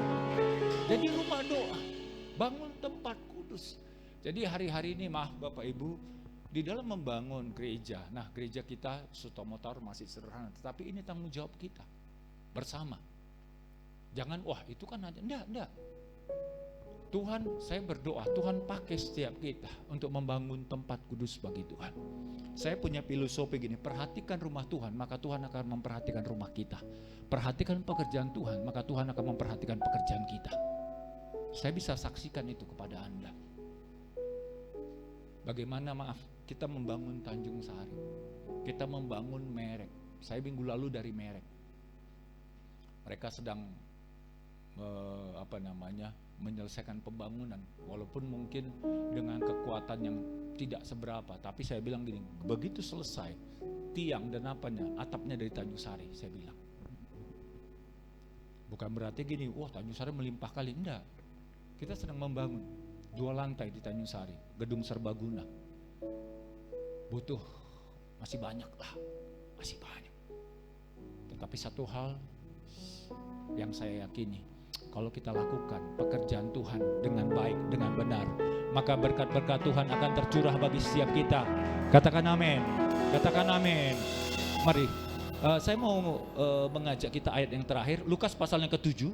Jadi rumah doa, bangun tempat kudus. Jadi hari-hari ini maaf Bapak Ibu, di dalam membangun gereja, nah gereja kita Sutomotor masih sederhana, tetapi ini tanggung jawab kita bersama. Jangan, wah itu kan aja, enggak. Tuhan, saya berdoa, Tuhan pakai setiap kita untuk membangun tempat kudus bagi Tuhan. Saya punya filosofi gini, perhatikan rumah Tuhan, maka Tuhan akan memperhatikan rumah kita. Perhatikan pekerjaan Tuhan, maka Tuhan akan memperhatikan pekerjaan kita. Saya bisa saksikan itu kepada Anda. Bagaimana kita membangun Tanjung Sari, kita membangun Merek. Saya minggu lalu dari Merek. Mereka sedang menyelesaikan pembangunan, walaupun mungkin dengan kekuatan yang tidak seberapa, tapi saya bilang gini, begitu selesai tiang dan atapnya dari Tanjung Sari, saya bilang. Bukan berarti gini, wah Tanjung Sari melimpah kali, enggak. Kita sedang membangun 2 lantai di Tanjung Sari, gedung serbaguna. Butuh masih banyak lah, masih banyak. Tetapi satu hal yang saya yakini, kalau kita lakukan pekerjaan Tuhan dengan baik, dengan benar, maka berkat-berkat Tuhan akan tercurah bagi setiap kita. Katakan amin, katakan amin. Mari, saya mau mengajak kita ayat yang terakhir, Lukas pasal yang ke-7.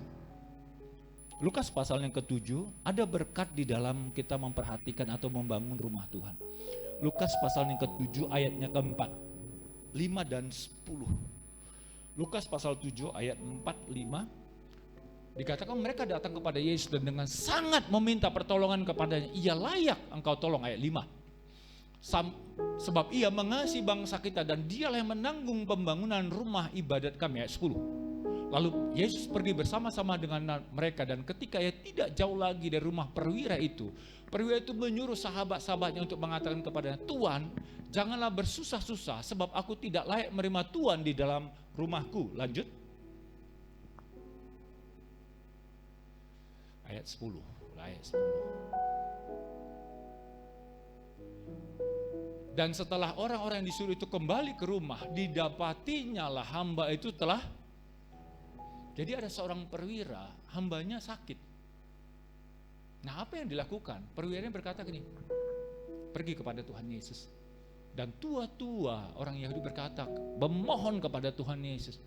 Lukas pasal yang ke-7, ada berkat di dalam kita memperhatikan atau membangun rumah Tuhan. Lukas pasal yang ke-7 ayatnya ke-4, 5 dan 10. Lukas pasal 7 ayat 4-5. Dikatakan mereka datang kepada Yesus dan dengan sangat meminta pertolongan kepadanya. Ia layak engkau tolong, ayat 5. Sebab ia mengasihi bangsa kita dan dialah yang menanggung pembangunan rumah ibadat kami, ayat 10. Lalu Yesus pergi bersama-sama dengan mereka dan ketika ia tidak jauh lagi dari rumah perwira itu menyuruh sahabat-sahabatnya untuk mengatakan kepadanya, Tuan, janganlah bersusah-susah sebab aku tidak layak menerima Tuan di dalam rumahku. Lanjut. Ayat 10. Dan setelah orang-orang yang disuruh itu kembali ke rumah, didapatinya lah hamba itu telah. Jadi ada seorang perwira, hambanya sakit. Nah, apa yang dilakukan? Perwiranya berkata gini, pergi kepada Tuhan Yesus. Dan tua-tua orang Yahudi berkata, memohon kepada Tuhan Yesus,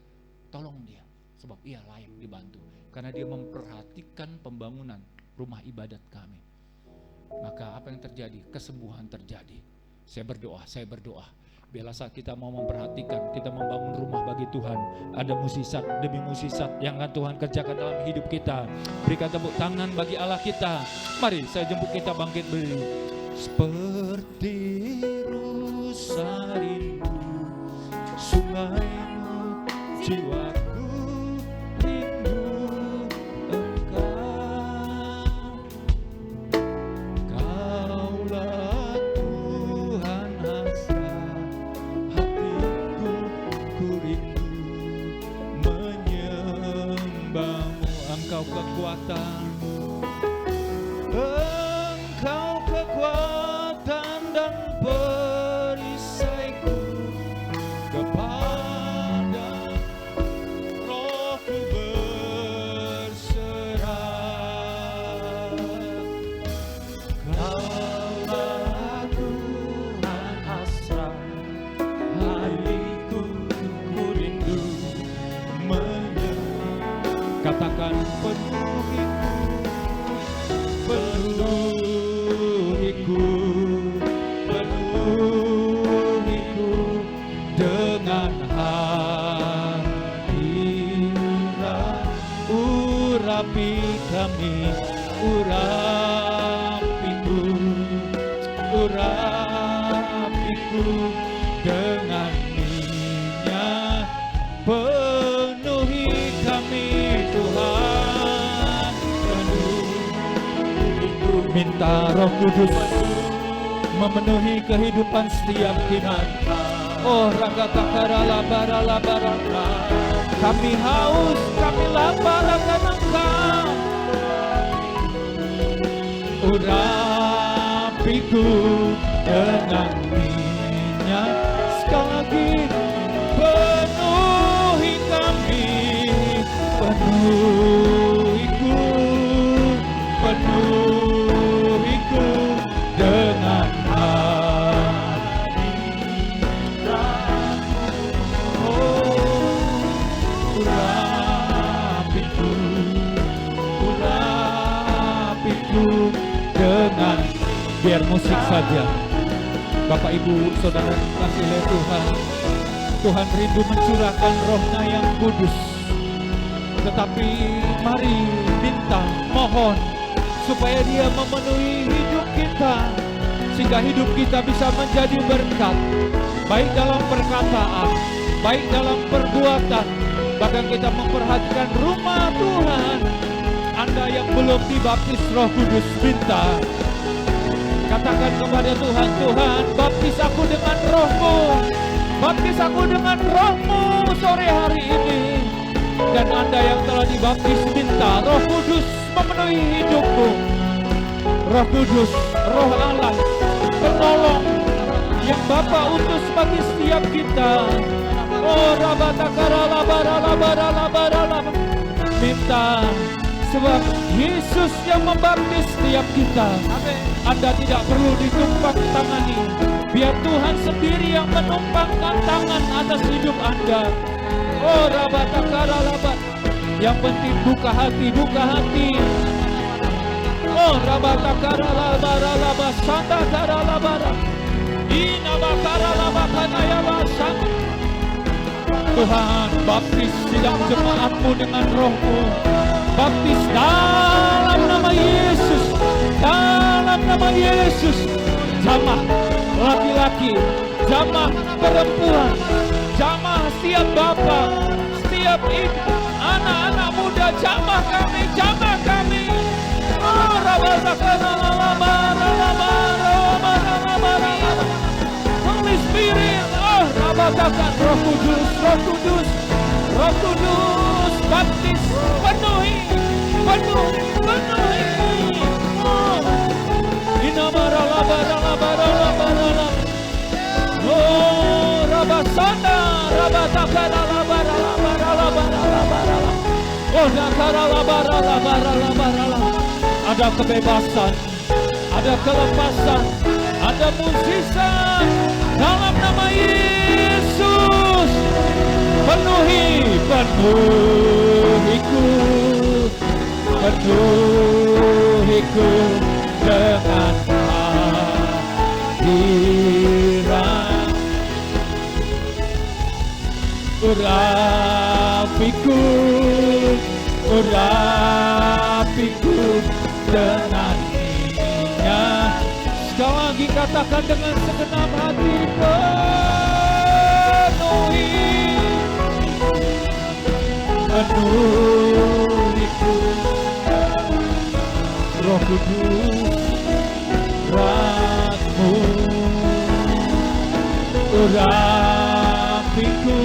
tolong dia, sebab ia layak dibantu. Karena dia memperhatikan pembangunan rumah ibadat kami. Maka apa yang terjadi? Kesembuhan terjadi. Saya berdoa. Biarlah saat kita mau memperhatikan, kita membangun rumah bagi Tuhan, ada musisat demi musisat yang akan Tuhan kerjakan dalam hidup kita. Berikan tepuk tangan bagi Allah kita. Mari saya jemput kita bangkit berdiri. Seperti rusa rindu sungaimu, jiwaku rindu Engkau. Kaulah Tuhan hasrat hatiku, ku rindu menyembahmu. Engkau kekuatanmu, Engkau kekuatan dan perisaiku, kepada Rohku berserah. Kaulah Tuhan hasrat hatiku, ku rindu katakan penuhiku dengan hadirat. Urapi kami, urapiku dengan minyak. Penuhi kami Tuhan, minta Roh Kudus memenuhi kehidupan setiap kita. Oh raga takara labara labara, kami haus, kami lapar akan Engkau. Urapiku dengan minyak. Sekali lagi, penuhi kami, penuhiku dengan hadirat. Oh, urapiku dengan, biar musik saja. Bapak Ibu Saudara kasih oleh Tuhan, Tuhan rindu mencurahkan Roh-Nya yang kudus. Tetapi mari minta, mohon supaya Dia memenuhi hidup kita, sehingga hidup kita bisa menjadi berkat, baik dalam perkataan, baik dalam perbuatan. Bahkan kita memperhatikan rumah Tuhan. Anda yang belum dibaptis Roh Kudus, minta, katakan kepada Tuhan, Tuhan baptis aku dengan Roh-Mu, baptis aku dengan Roh-Mu sore hari ini. Dan Anda yang telah dibaptis, minta Roh Kudus memenuhi hidupmu. Roh Kudus, Roh Allah, penolong yang Bapa utus bagi setiap kita. Oh rabatakara labara labara labara labara, minta, sebab Yesus yang membaptis setiap kita. Anda tidak perlu ditumpang tangani, biar Tuhan sendiri yang menumpangkan tangan atas hidup Anda. Oh rabatakara labat, yang penting buka hati, buka hati. Oh rabatakara labara labas santakara labara, inabakara labakanaya basan. Tuhan, baptis sidang jemaat-Mu dengan Roh-Mu. Baptis dalam nama Yesus, dalam nama Yesus. Jamah laki-laki, jamah perempuan, jamah setiap bapak, setiap ibu, anak-anak muda, jamah kami, jamah kami. Oh, Holy Spirit, oh, rabatakan Roh Kudus, Roh Kudus, Roh Kudus, baptis, penuhi, penuhi, penuhi. Oh, inamaralabaralabaralabarala. Oh, rabasanda, rabatakalabaralabaralabarala. Oh, nakaralabaralabaralabarala. Ada kebebasan, ada kelepasan, ada mukjizat dalam nama Yesus. Penuhiku, penuhiku dengan hadirat. Urapiku dengan minyak. Sekali lagi katakan dengan segenap hati, penuhiku, Roh Kudus, Roh-Mu, urapiku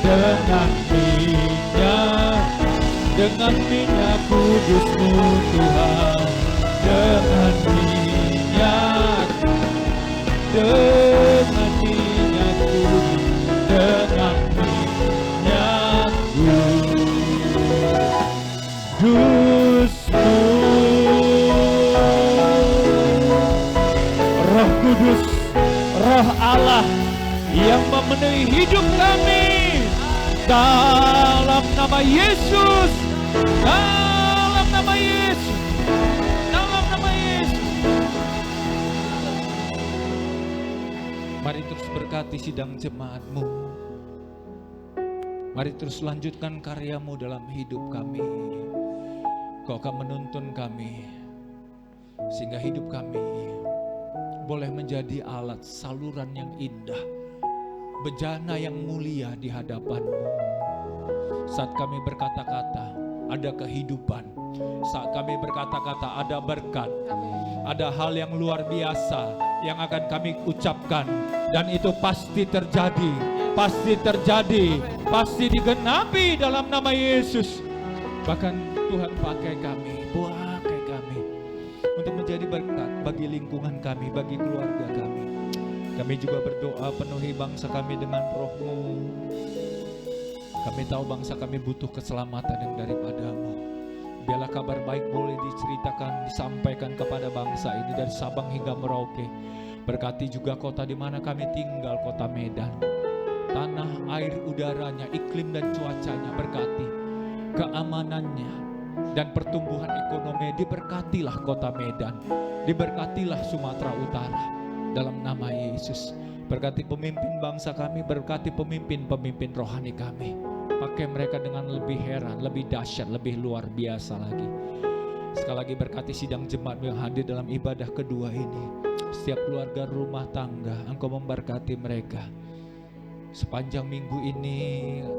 dengan minyak kudus-Mu Tuhan, dengan minyak kudus, dengan minyak kudus-Mu. Roh Kudus, Roh Allah yang memenuhi hidup kami, dalam nama Yesus, dalam nama Yesus, dalam nama Yesus. Mari terus berkati sidang jemaat-Mu. Mari terus lanjutkan karya-Mu dalam hidup kami. Kau akan menuntun kami, sehingga hidup kami boleh menjadi alat saluran yang indah, bejana yang mulia di hadapan-Mu. Saat kami berkata-kata, ada kehidupan. Saat kami berkata-kata, ada berkat. Ada hal yang luar biasa yang akan kami ucapkan. Dan itu pasti terjadi. Pasti terjadi. Pasti digenapi dalam nama Yesus. Bahkan Tuhan pakai kami untuk menjadi berkat bagi lingkungan kami, bagi keluarga kami. Kami juga berdoa, penuhi bangsa kami dengan Roh-Mu. Kami tahu bangsa kami butuh keselamatan yang daripada-Mu. Biarlah kabar baik boleh diceritakan, disampaikan kepada bangsa ini dari Sabang hingga Merauke. Berkati juga kota di mana kami tinggal, kota Medan. Tanah, air, udaranya, iklim dan cuacanya berkati. Keamanannya dan pertumbuhan ekonomi diberkatilah kota Medan. Diberkatilah Sumatera Utara. Dalam nama Yesus. Berkati pemimpin bangsa kami, berkati pemimpin-pemimpin rohani kami. Pakai mereka dengan lebih heran, lebih dahsyat, lebih luar biasa lagi. Sekali lagi berkati sidang jemaat yang hadir dalam ibadah kedua ini. Setiap keluarga rumah tangga, Engkau memberkati mereka. Sepanjang minggu ini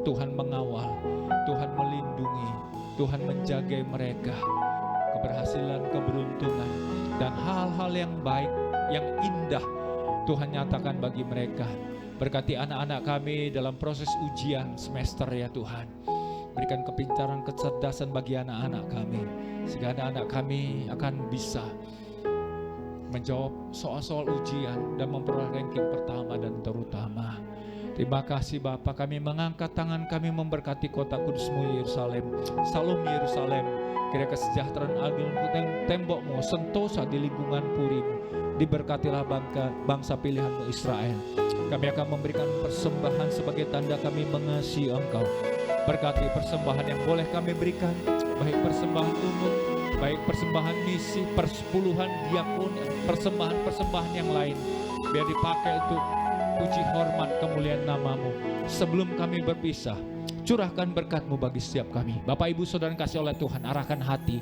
Tuhan mengawal, Tuhan melindungi, Tuhan menjaga mereka. Keberhasilan, keberuntungan, dan hal-hal yang baik, yang indah Tuhan nyatakan bagi mereka. Berkati anak-anak kami dalam proses ujian semester ya Tuhan. Berikan kepintaran, kecerdasan bagi anak-anak kami, sehingga anak-anak kami akan bisa menjawab soal-soal ujian dan memperoleh ranking pertama dan terutama. Terima kasih Bapa, kami mengangkat tangan kami memberkati kota kudus-Mu Yerusalem. Salam Yerusalem, kira kesejahteraan adil tembok-Mu, sentosa di lingkungan Puri-Mu. Diberkatilah bangsa pilihan-Mu Israel. Kami akan memberikan persembahan sebagai tanda kami mengasihi Engkau. Berkati persembahan yang boleh kami berikan, baik persembahan umum, baik persembahan misi, persepuluhan diakon, persembahan-persembahan yang lain. Biar dipakai untuk puji hormat kemuliaan nama-Mu. Sebelum kami berpisah, curahkan berkat-Mu bagi setiap kami. Bapak Ibu Saudara yang kasih oleh Tuhan, arahkan hati,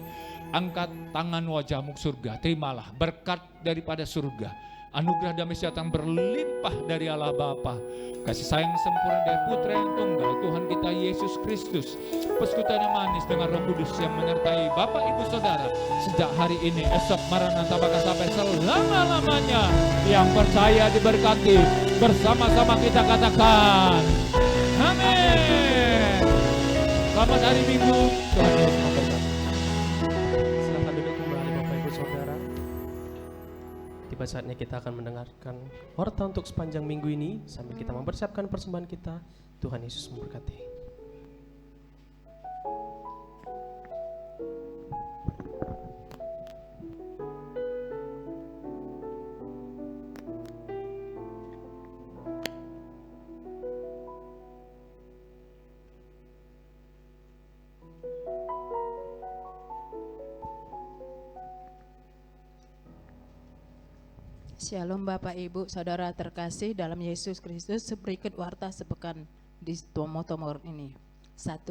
angkat tangan wajah-Mu ke surga. Terimalah berkat daripada surga, anugerah damai sejahtera yang berlimpah dari Allah Bapa, kasih sayang sempurna dari Putra yang tunggal Tuhan kita Yesus Kristus, persekutuan yang manis dengan Roh Kudus yang menyertai Bapak Ibu Saudara sejak hari ini, esok, maranatha, bahkan sampai selama-lamanya. Yang percaya diberkati, bersama-sama kita katakan amin. Selamat hari Minggu, Tuhan Yesus memberkati. Silakan duduk kembali Bapak Ibu Saudara. Tiba saatnya kita akan mendengarkan horta untuk sepanjang minggu ini sambil kita mempersiapkan persembahan kita. Tuhan Yesus memberkati. Shalom Bapak Ibu Saudara terkasih dalam Yesus Kristus. Berikut warta sepekan di Tomor ini. 1.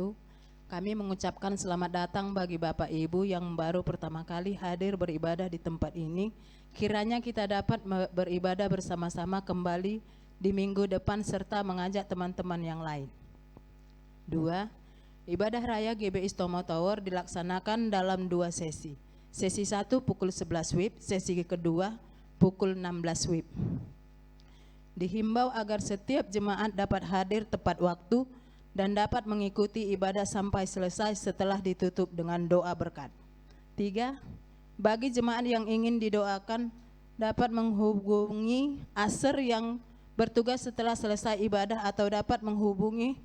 Kami mengucapkan selamat datang bagi Bapak Ibu yang baru pertama kali hadir beribadah di tempat ini. Kiranya kita dapat beribadah bersama-sama kembali di minggu depan serta mengajak teman-teman yang lain. 2. Ibadah Raya GBI Tomo Tower dilaksanakan dalam 2 sesi. Sesi 1 pukul 11 WIB, sesi kedua pukul 16 WIB. Dihimbau agar setiap jemaat dapat hadir tepat waktu dan dapat mengikuti ibadah sampai selesai setelah ditutup dengan doa berkat. 3. Bagi jemaat yang ingin didoakan dapat menghubungi ASER yang bertugas setelah selesai ibadah atau dapat menghubungi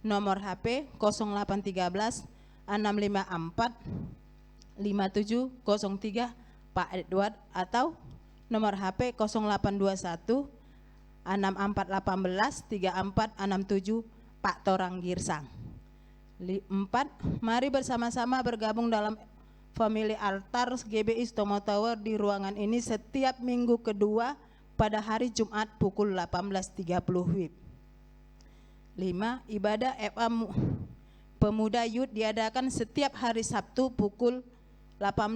nomor HP 0813 654 5703 Pak Edward atau nomor HP 0821 6418 3467 Pak Torang Girsang. 4. Mari bersama-sama bergabung dalam Family Altar GBI Tomo Tower di ruangan ini setiap minggu kedua pada hari Jumat pukul 18.30 WIB. 5. Ibadah FA Pemuda Youth diadakan setiap hari Sabtu pukul 19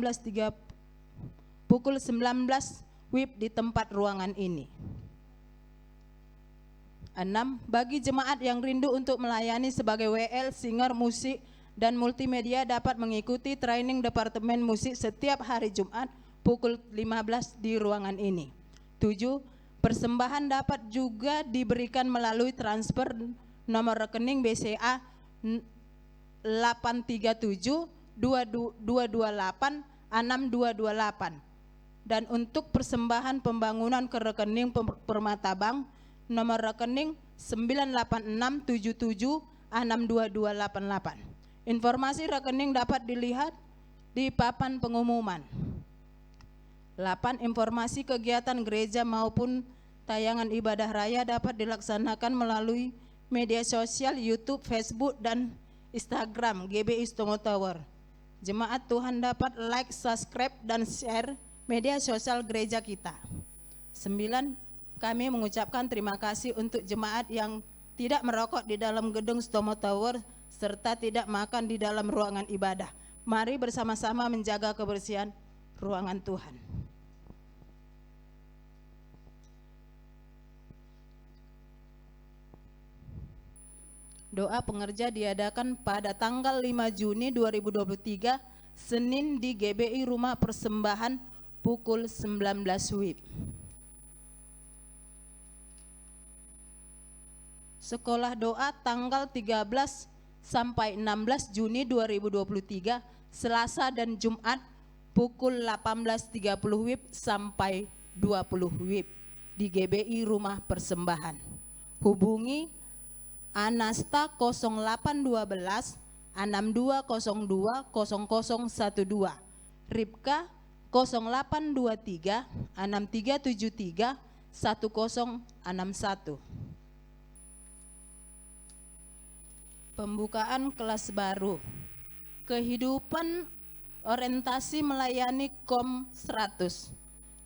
WIB di tempat ruangan ini. 6. Bagi jemaat yang rindu untuk melayani sebagai WL, singer, musik, dan multimedia dapat mengikuti training Departemen Musik setiap hari Jumat pukul 15 di ruangan ini. 7. Persembahan dapat juga diberikan melalui transfer nomor rekening BCA 837 228 6228. Dan untuk persembahan pembangunan ke rekening Permata Bank nomor rekening 98677622288. Informasi rekening dapat dilihat di papan pengumuman. 8. Informasi kegiatan gereja maupun tayangan ibadah raya dapat dilaksanakan melalui media sosial YouTube, Facebook, dan Instagram GBI Tomo Tower. Jemaat Tuhan dapat like, subscribe, dan share media sosial gereja kita. 9. Kami mengucapkan terima kasih untuk jemaat yang tidak merokok di dalam gedung Tomo Tower serta tidak makan di dalam ruangan ibadah. Mari bersama-sama menjaga kebersihan ruangan Tuhan. Doa pengerja diadakan pada tanggal 5 Juni 2023 Senin di GBI Rumah Persembahan pukul 19 WIB. Sekolah doa tanggal 13 sampai 16 Juni 2023 Selasa dan Jumat pukul 18.30 WIB sampai 20 WIB di GBI Rumah Persembahan. Hubungi Anasta 0812 6202 0012, Ripka 0823 6373 1061. Pembukaan kelas baru. Kehidupan orientasi melayani KOM 100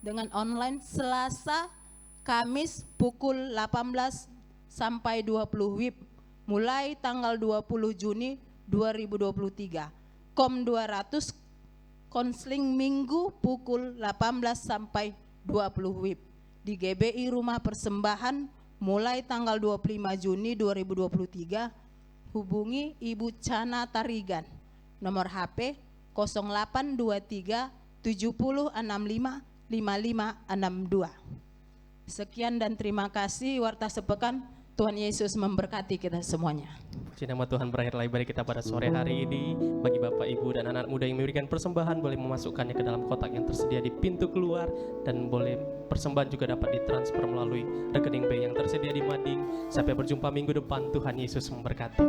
dengan online Selasa Kamis pukul 18 sampai 20 WIB mulai tanggal 20 Juni 2023. Kom 200 konseling Minggu pukul 18 sampai 20 WIB di GBI Rumah Persembahan mulai tanggal 25 Juni 2023. Hubungi Ibu Cana Tarigan, nomor HP 0823 70 65 5562. Sekian dan terima kasih. Warta Sepekan, Tuhan Yesus memberkati kita semuanya. Puji nama Tuhan, berakhirlah ibadah kita pada sore hari ini. Bagi Bapak, Ibu, dan anak muda yang memberikan persembahan, boleh memasukkannya ke dalam kotak yang tersedia di pintu keluar, dan boleh persembahan juga dapat ditransfer melalui rekening bank yang tersedia di mading. Sampai berjumpa minggu depan. Tuhan Yesus memberkati.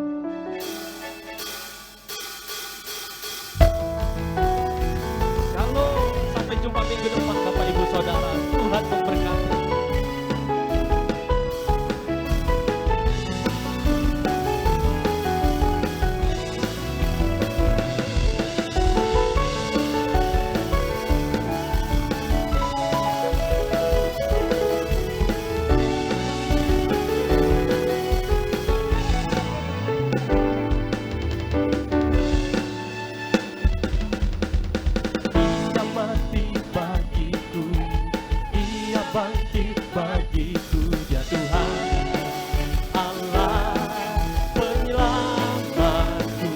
Shalom, sampai jumpa minggu depan Bapak Ibu Saudara. Tuhan memberkati. Bangkit bagiku, Dia Tuhan Allah penyelamatku.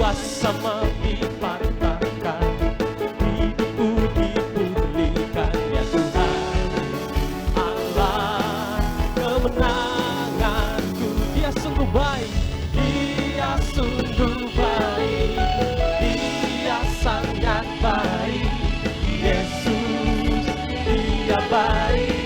Kuasa mempatahkan, hidupku dipulihkan. Dia Tuhan Allah kemenanganku. Dia sungguh baik, Dia sungguh baik, Dia sangat baik. Yesus, Dia baik.